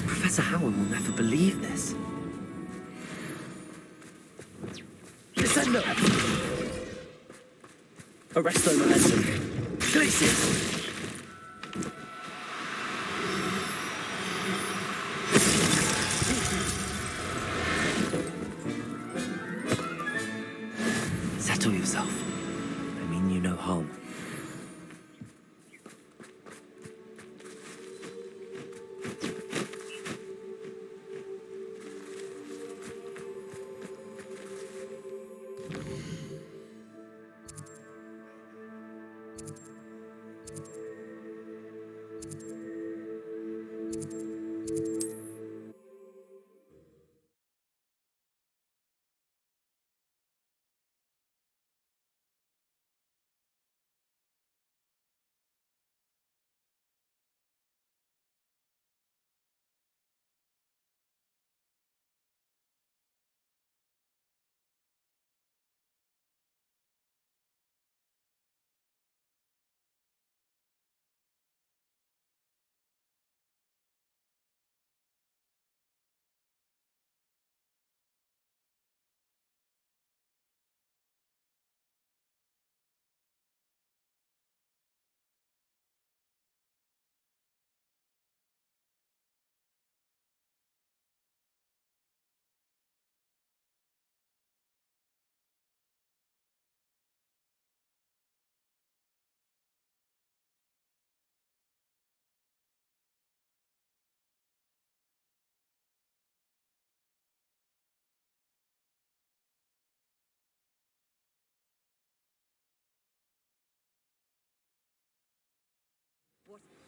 Professor Howard will never believe this. Descendo. Arresto momentum. Glaciers. Settle yourself. I mean you no harm.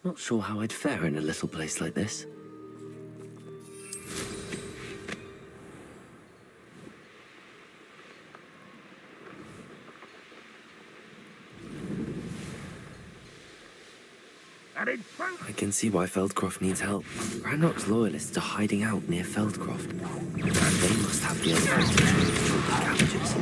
Not sure how I'd fare in a little place like this. I can see why Feldcroft needs help. Ranrock's loyalists are hiding out near Feldcroft. They must have the advantage of the cabbages.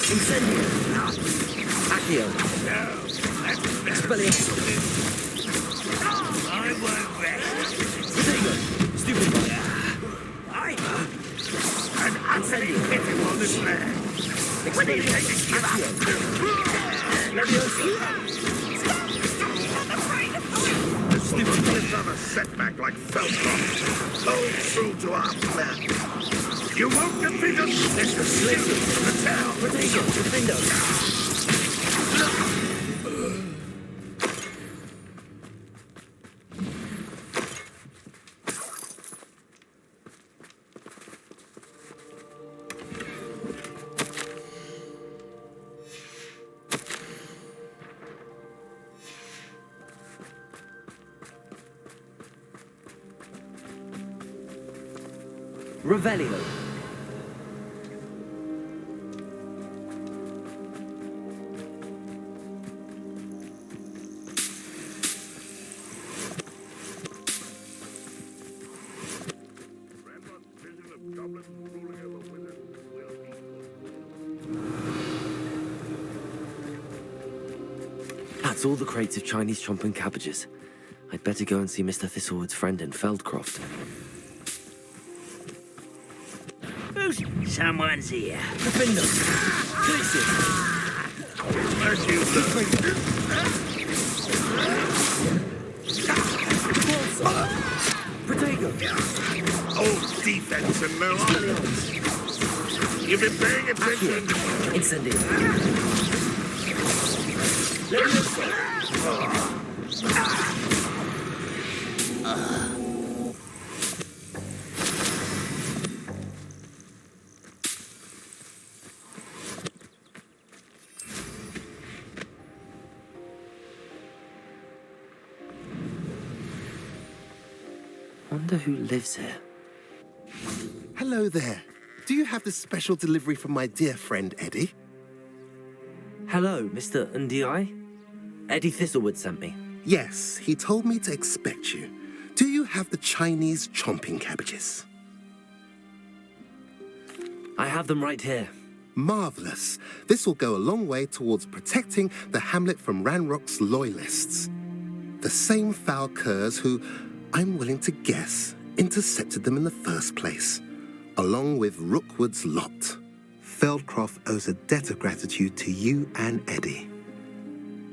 Incendio! Accio! Expelliarmus! I won't rest! Potato! Stupid boy! And utterly pitiful on this land. When you take it, give up. The stupid lives on a setback like Feldcroft. Hold true to our plan. You won't defeat us. It's the slaves from the town. Potato! Defendo! Revelio. That's all the crates of Chinese chomping cabbages. I'd better go and see Mr. Thistlewood's friend in Feldcroft. Someone's here. Defendo! Glitches! Protego! Old defense and no offense. You've been paying attention. Incendio! Wonder who lives here. Hello there. Do you have this special delivery from my dear friend Eddie? Hello, Mr. Ndi? Eddie Thistlewood sent me. Yes, he told me to expect you. Do you have the Chinese chomping cabbages? I have them right here. Marvelous. This will go a long way towards protecting the hamlet from Ranrock's loyalists. The same foul curs who, I'm willing to guess, intercepted them in the first place, along with Rookwood's lot. Feldcroft owes a debt of gratitude to you and Eddie.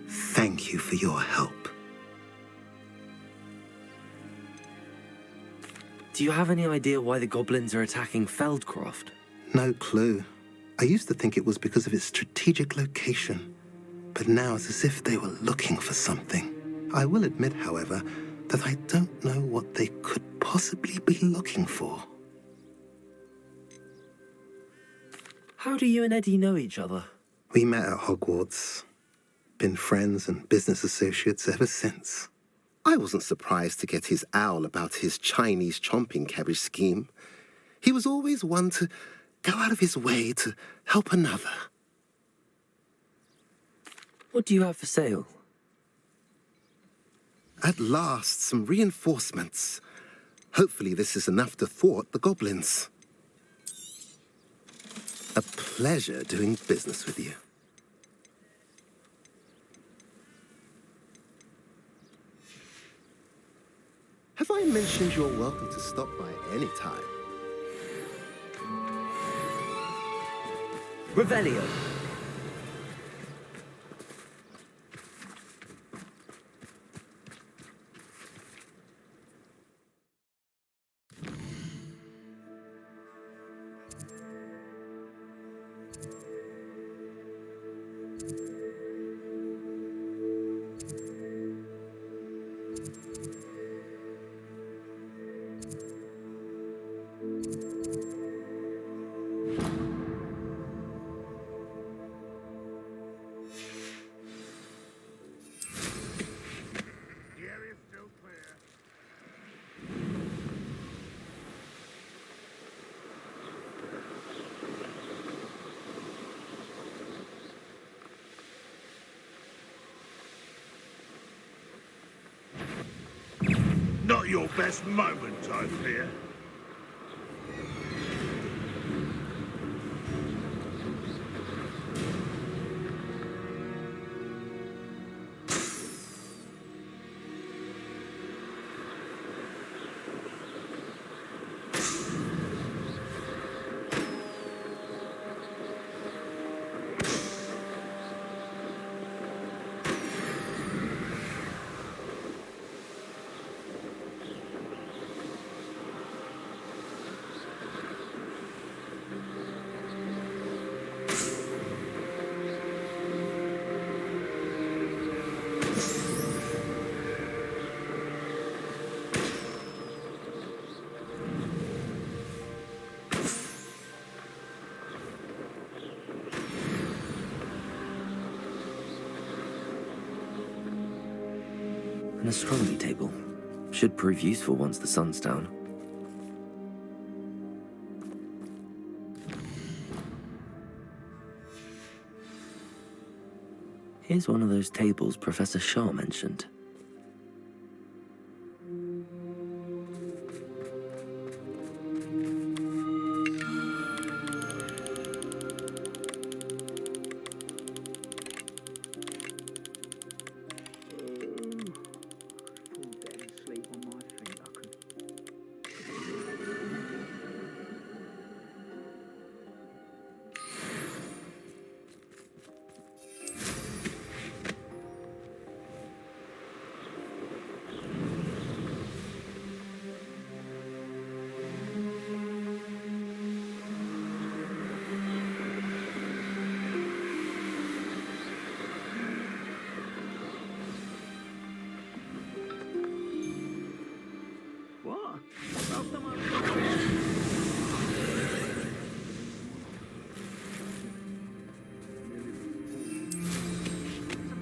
Thank you for your help. Do you have any idea why the goblins are attacking Feldcroft? No clue. I used to think it was because of its strategic location, but now it's as if they were looking for something. I will admit, however, that I don't know what they could possibly be looking for. How do you and Eddie know each other? We met at Hogwarts. Been friends and business associates ever since. I wasn't surprised to get his owl about his Chinese chomping cabbage scheme. He was always one to go out of his way to help another. What do you have for sale? At last, some reinforcements. Hopefully this is enough to thwart the goblins. A pleasure doing business with you. Have I mentioned you're welcome to stop by any time? Revelio. Not your best moment, I fear. An astronomy table. Should prove useful once the sun's down. Here's one of those tables Professor Shaw mentioned.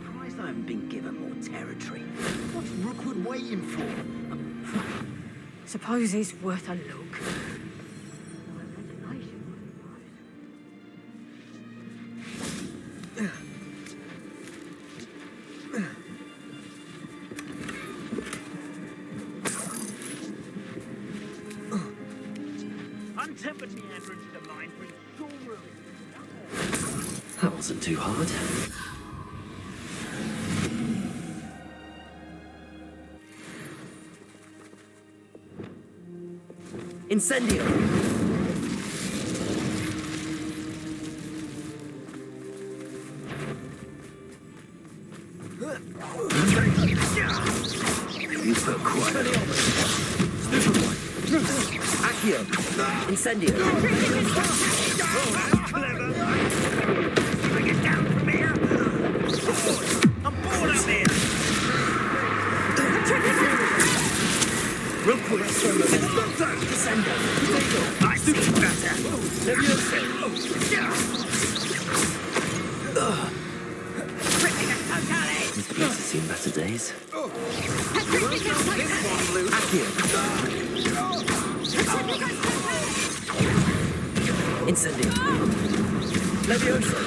Surprised I haven't been given more territory. What's Rookwood waiting for? Suppose it's worth a look. Untempered meandering to the mind brings sure ruin. That wasn't too hard. Incendio! You put quite Stupid one! Accio! Incendio! Bring it down from here! I'm bored up here! Rookwood! Descendo! I see better! This place has seen better days. Accio! Incendio! Levioso!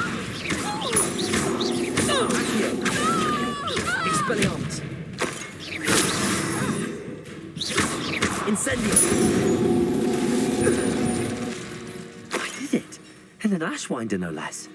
Accio! Expelliarmus! Incendio! I did it! And an Ashwinder, no less.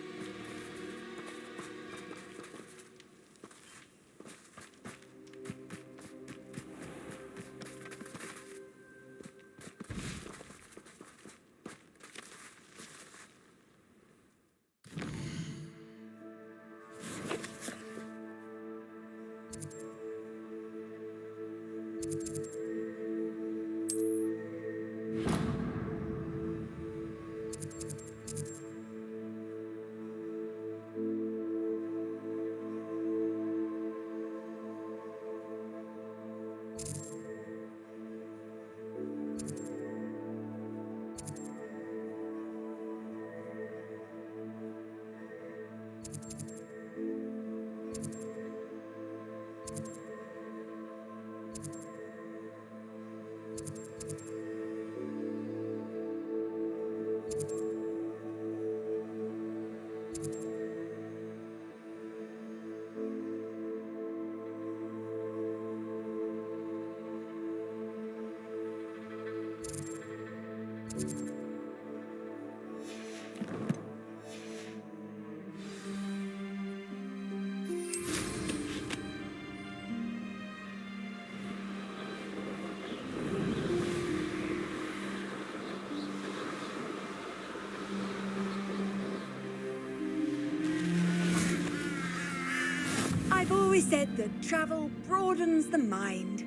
I've always said that travel broadens the mind.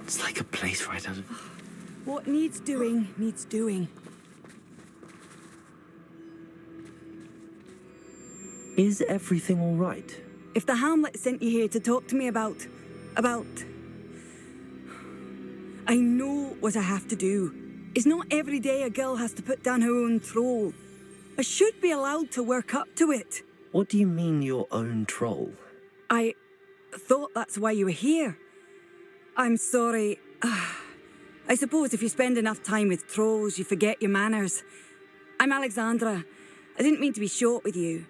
It's like a place right out of... What needs doing, needs doing. Is everything all right? If the Hamlet sent you here to talk to me about... I know what I have to do. It's not every day a girl has to put down her own troll. I should be allowed to work up to it. What do you mean, your own troll? I thought that's why you were here. I'm sorry. I suppose if you spend enough time with trolls, you forget your manners. I'm Alexandra. I didn't mean to be short with you.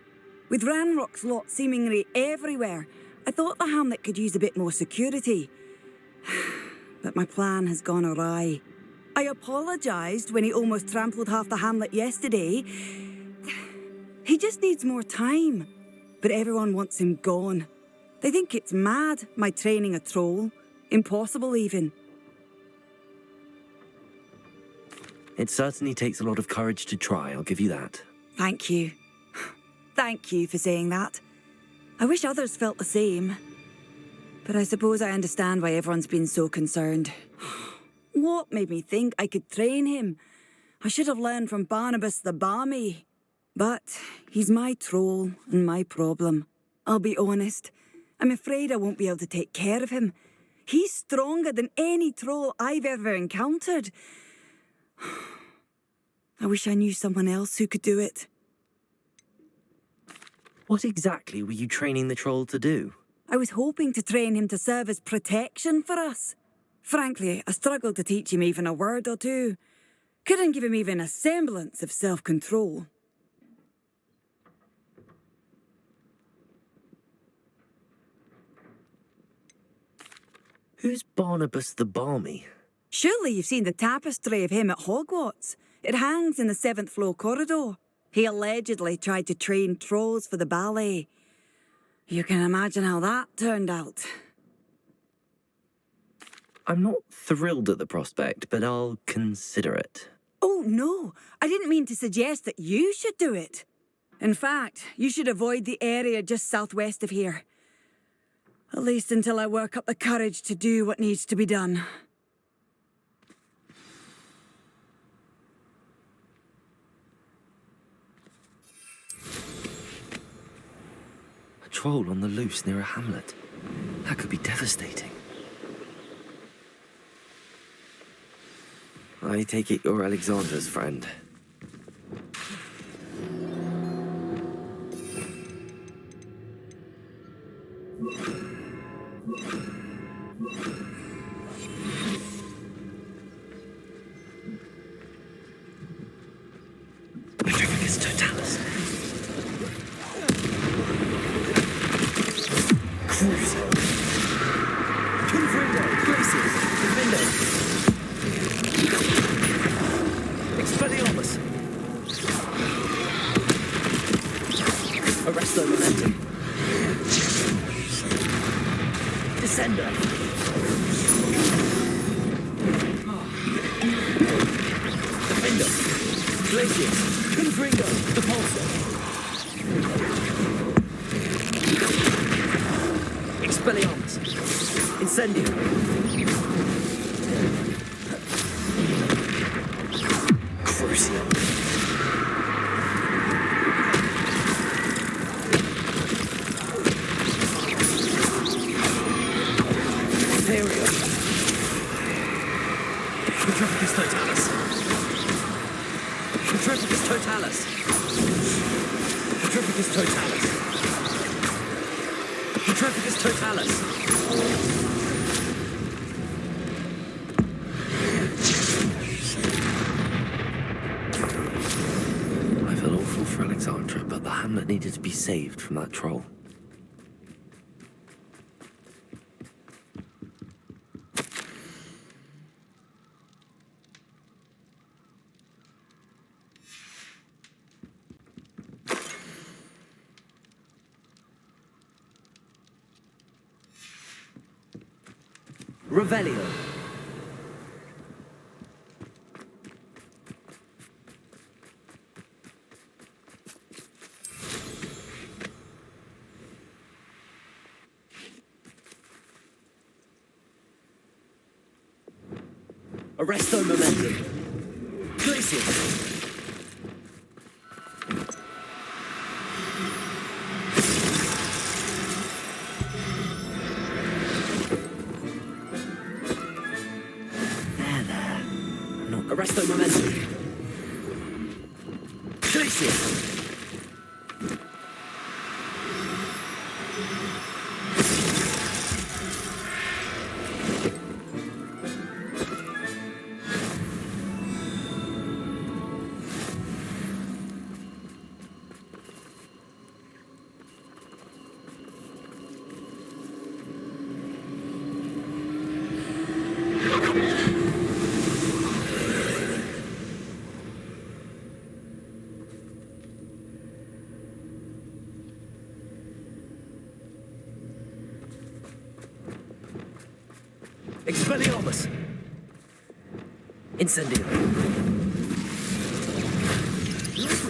With Ranrock's lot seemingly everywhere, I thought the hamlet could use a bit more security. But my plan has gone awry. I apologised when he almost trampled half the hamlet yesterday. He just needs more time. But everyone wants him gone. They think it's mad, my training a troll. Impossible, even. It certainly takes a lot of courage to try, I'll give you that. Thank you. Thank you for saying that. I wish others felt the same. But I suppose I understand why everyone's been so concerned. What made me think I could train him? I should have learned from Barnabas the Barmy. But he's my troll and my problem. I'll be honest. I'm afraid I won't be able to take care of him. He's stronger than any troll I've ever encountered. I wish I knew someone else who could do it. What exactly were you training the troll to do? I was hoping to train him to serve as protection for us. Frankly, I struggled to teach him even a word or two. Couldn't give him even a semblance of self-control. Who's Barnabas the Barmy? Surely you've seen the tapestry of him at Hogwarts. It hangs in the 7th floor corridor. He allegedly tried to train trolls for the ballet. You can imagine how that turned out. I'm not thrilled at the prospect, but I'll consider it. Oh, no. I didn't mean to suggest that you should do it. In fact, you should avoid the area just southwest of here. At least until I work up the courage to do what needs to be done. A troll on the loose near a hamlet. That could be devastating. I take it you're Alexandra's friend. Witchcraft totalis. Cruiser. Confringo. Glacius. Defendo. Expelliarmus. Arresto momentum. Sender! Defender! Glacier! Confringo! Depulsor! Expelliarmus! Incendio! Crucio! Imperio! Petrificus Totalis! Petrificus Totalis! Petrificus Totalis! Petrificus Totalis! I felt awful for Alexandra, but the hamlet needed to be saved from that troll. Revelio. Arresto momentum. Glacier. Arresto momentum. Glacier. Expelliarmus! Incendio!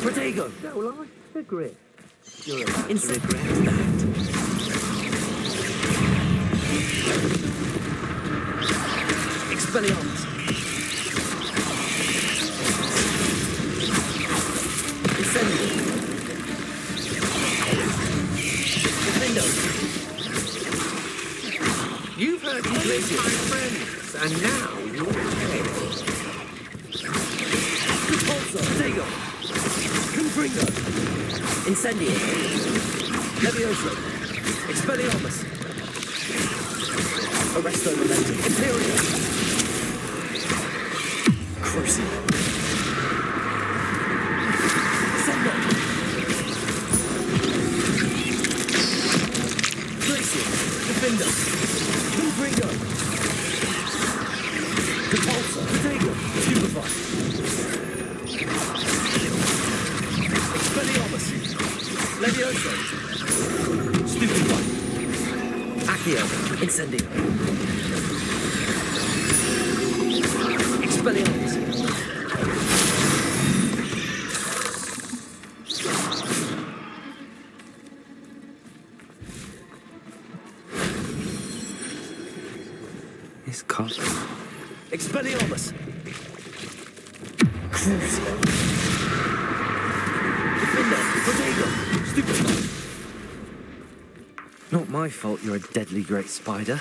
Protego! Don't like the grip. You're about to regret that. Expelliarmus! Incendio! Defendo! You've heard me, Glacier, my friends, and now you're dead. Repulsor, Protego, Confringo, Incendio, Levioso, Expelliarmus, Arresto Momentum, Imperial, Crucio, Sendo, Glacier, Defender, Confringo! Repulsor! Protego! Stupefy! Expelliarmus! Levioso! Stupefy! Accio! Incendio! Expelliarmus! His cost. Expelliarmus! Crucio! Defender! Protego! Stupefy! Not my fault you're a deadly great spider.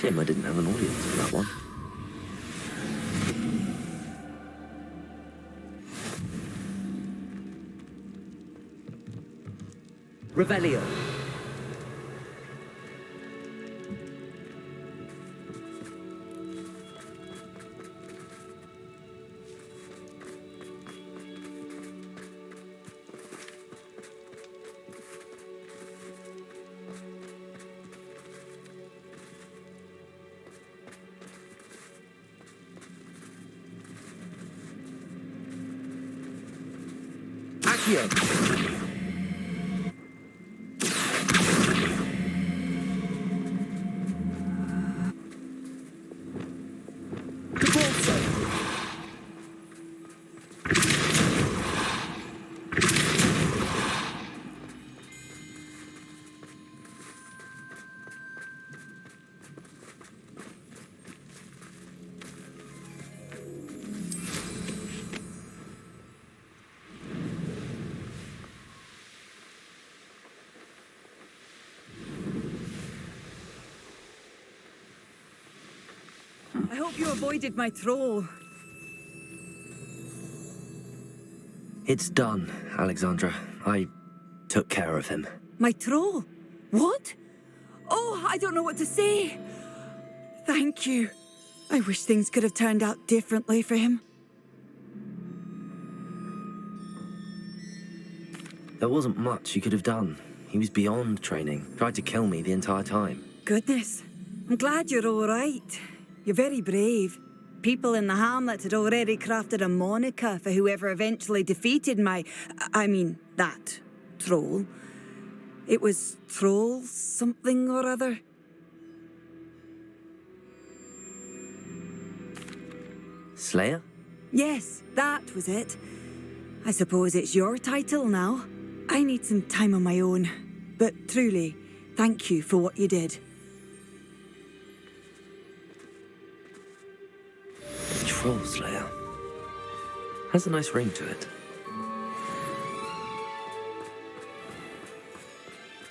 Shame I didn't have an audience for that one. Revelio. Accio. I hope you avoided my troll. It's done, Alexandra. I took care of him. My troll? What? Oh, I don't know what to say. Thank you. I wish things could have turned out differently for him. There wasn't much you could have done. He was beyond training. Tried to kill me the entire time. Goodness. I'm glad you're all right. You're very brave. People in the hamlet had already crafted a moniker for whoever eventually defeated that troll. It was Troll something or other. Slayer? Yes, that was it. I suppose it's your title now. I need some time on my own. But truly, thank you for what you did. Troll Slayer. Has a nice ring to it.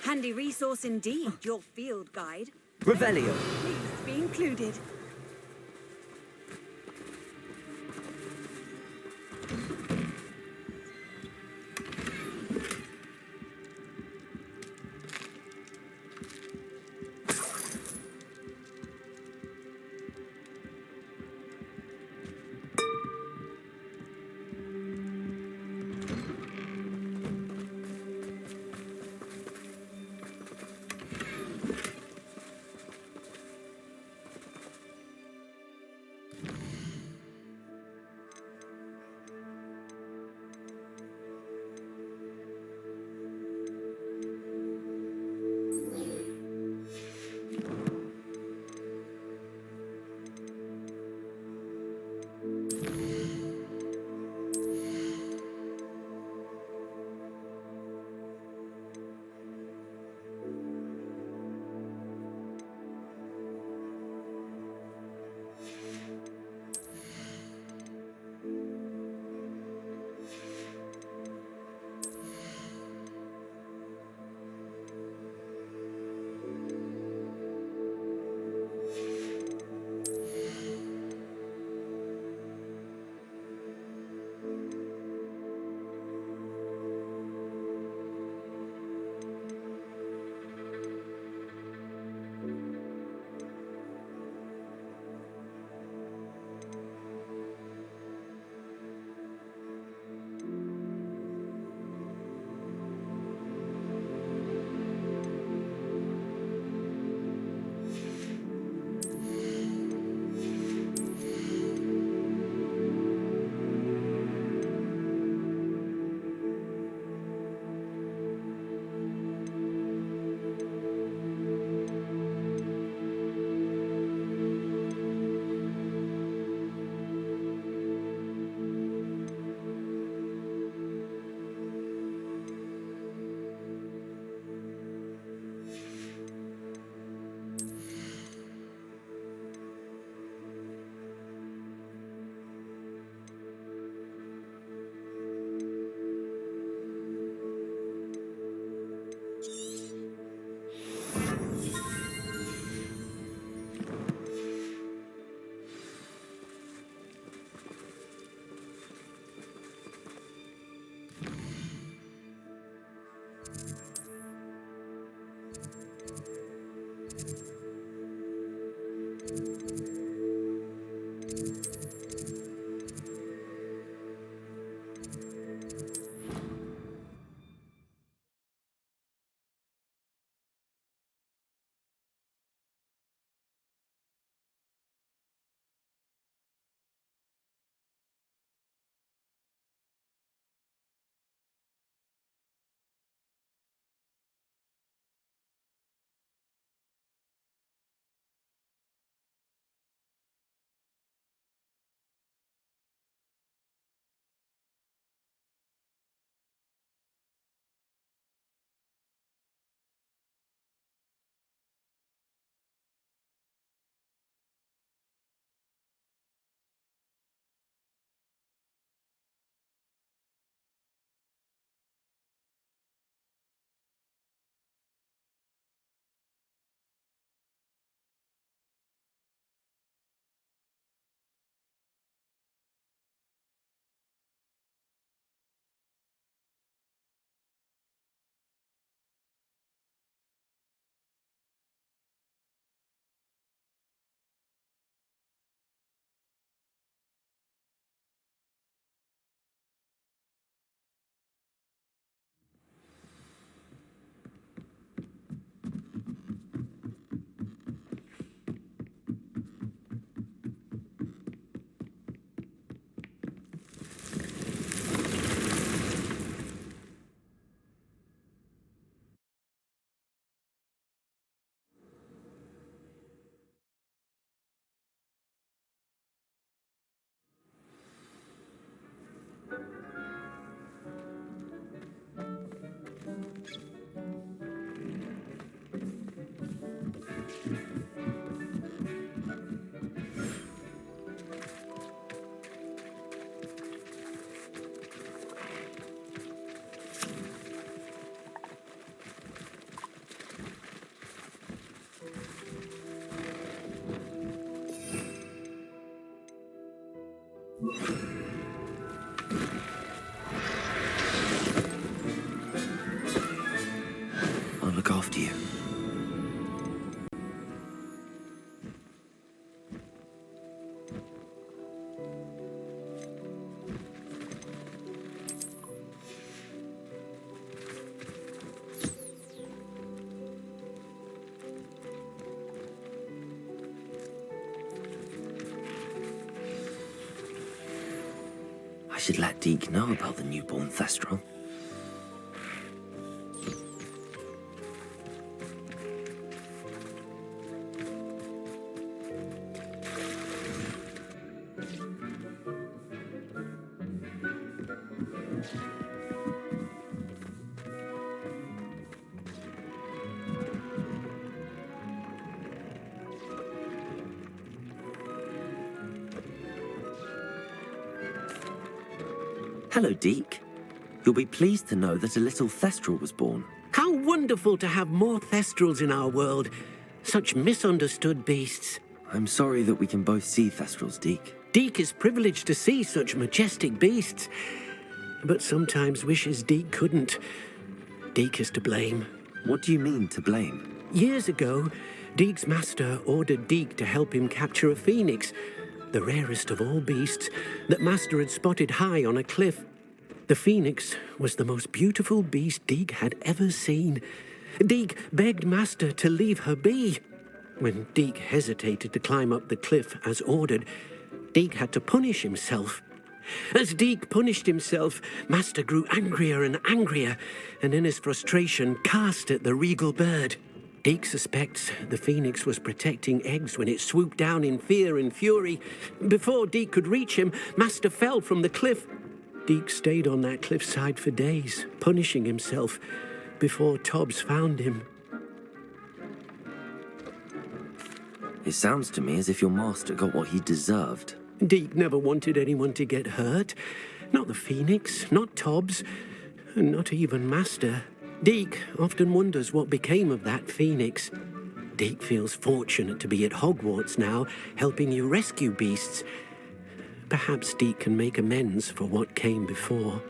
Handy resource indeed, your field guide. Revelio. Please be included. look after you. I should let Deke know about the newborn Thestral. Hello, Deke. You'll be pleased to know that a little Thestral was born. How wonderful to have more Thestrals in our world. Such misunderstood beasts. I'm sorry that we can both see Thestrals, Deke. Deke is privileged to see such majestic beasts, but sometimes wishes Deke couldn't. Deke is to blame. What do you mean, to blame? Years ago, Deke's master ordered Deke to help him capture a phoenix, the rarest of all beasts, that Master had spotted high on a cliff. The phoenix was the most beautiful beast Deke had ever seen. Deke begged Master to leave her be. When Deke hesitated to climb up the cliff as ordered, Deke had to punish himself. As Deke punished himself, Master grew angrier and angrier, and in his frustration cast at the regal bird. Deke suspects the phoenix was protecting eggs when it swooped down in fear and fury. Before Deke could reach him, Master fell from the cliff. Deke stayed on that cliffside for days, punishing himself, before Tobbs found him. It sounds to me as if your master got what he deserved. Deke never wanted anyone to get hurt. Not the phoenix, not Tobbs, and not even Master. Deke often wonders what became of that phoenix. Deke feels fortunate to be at Hogwarts now, helping you rescue beasts. Perhaps Deke can make amends for what came before.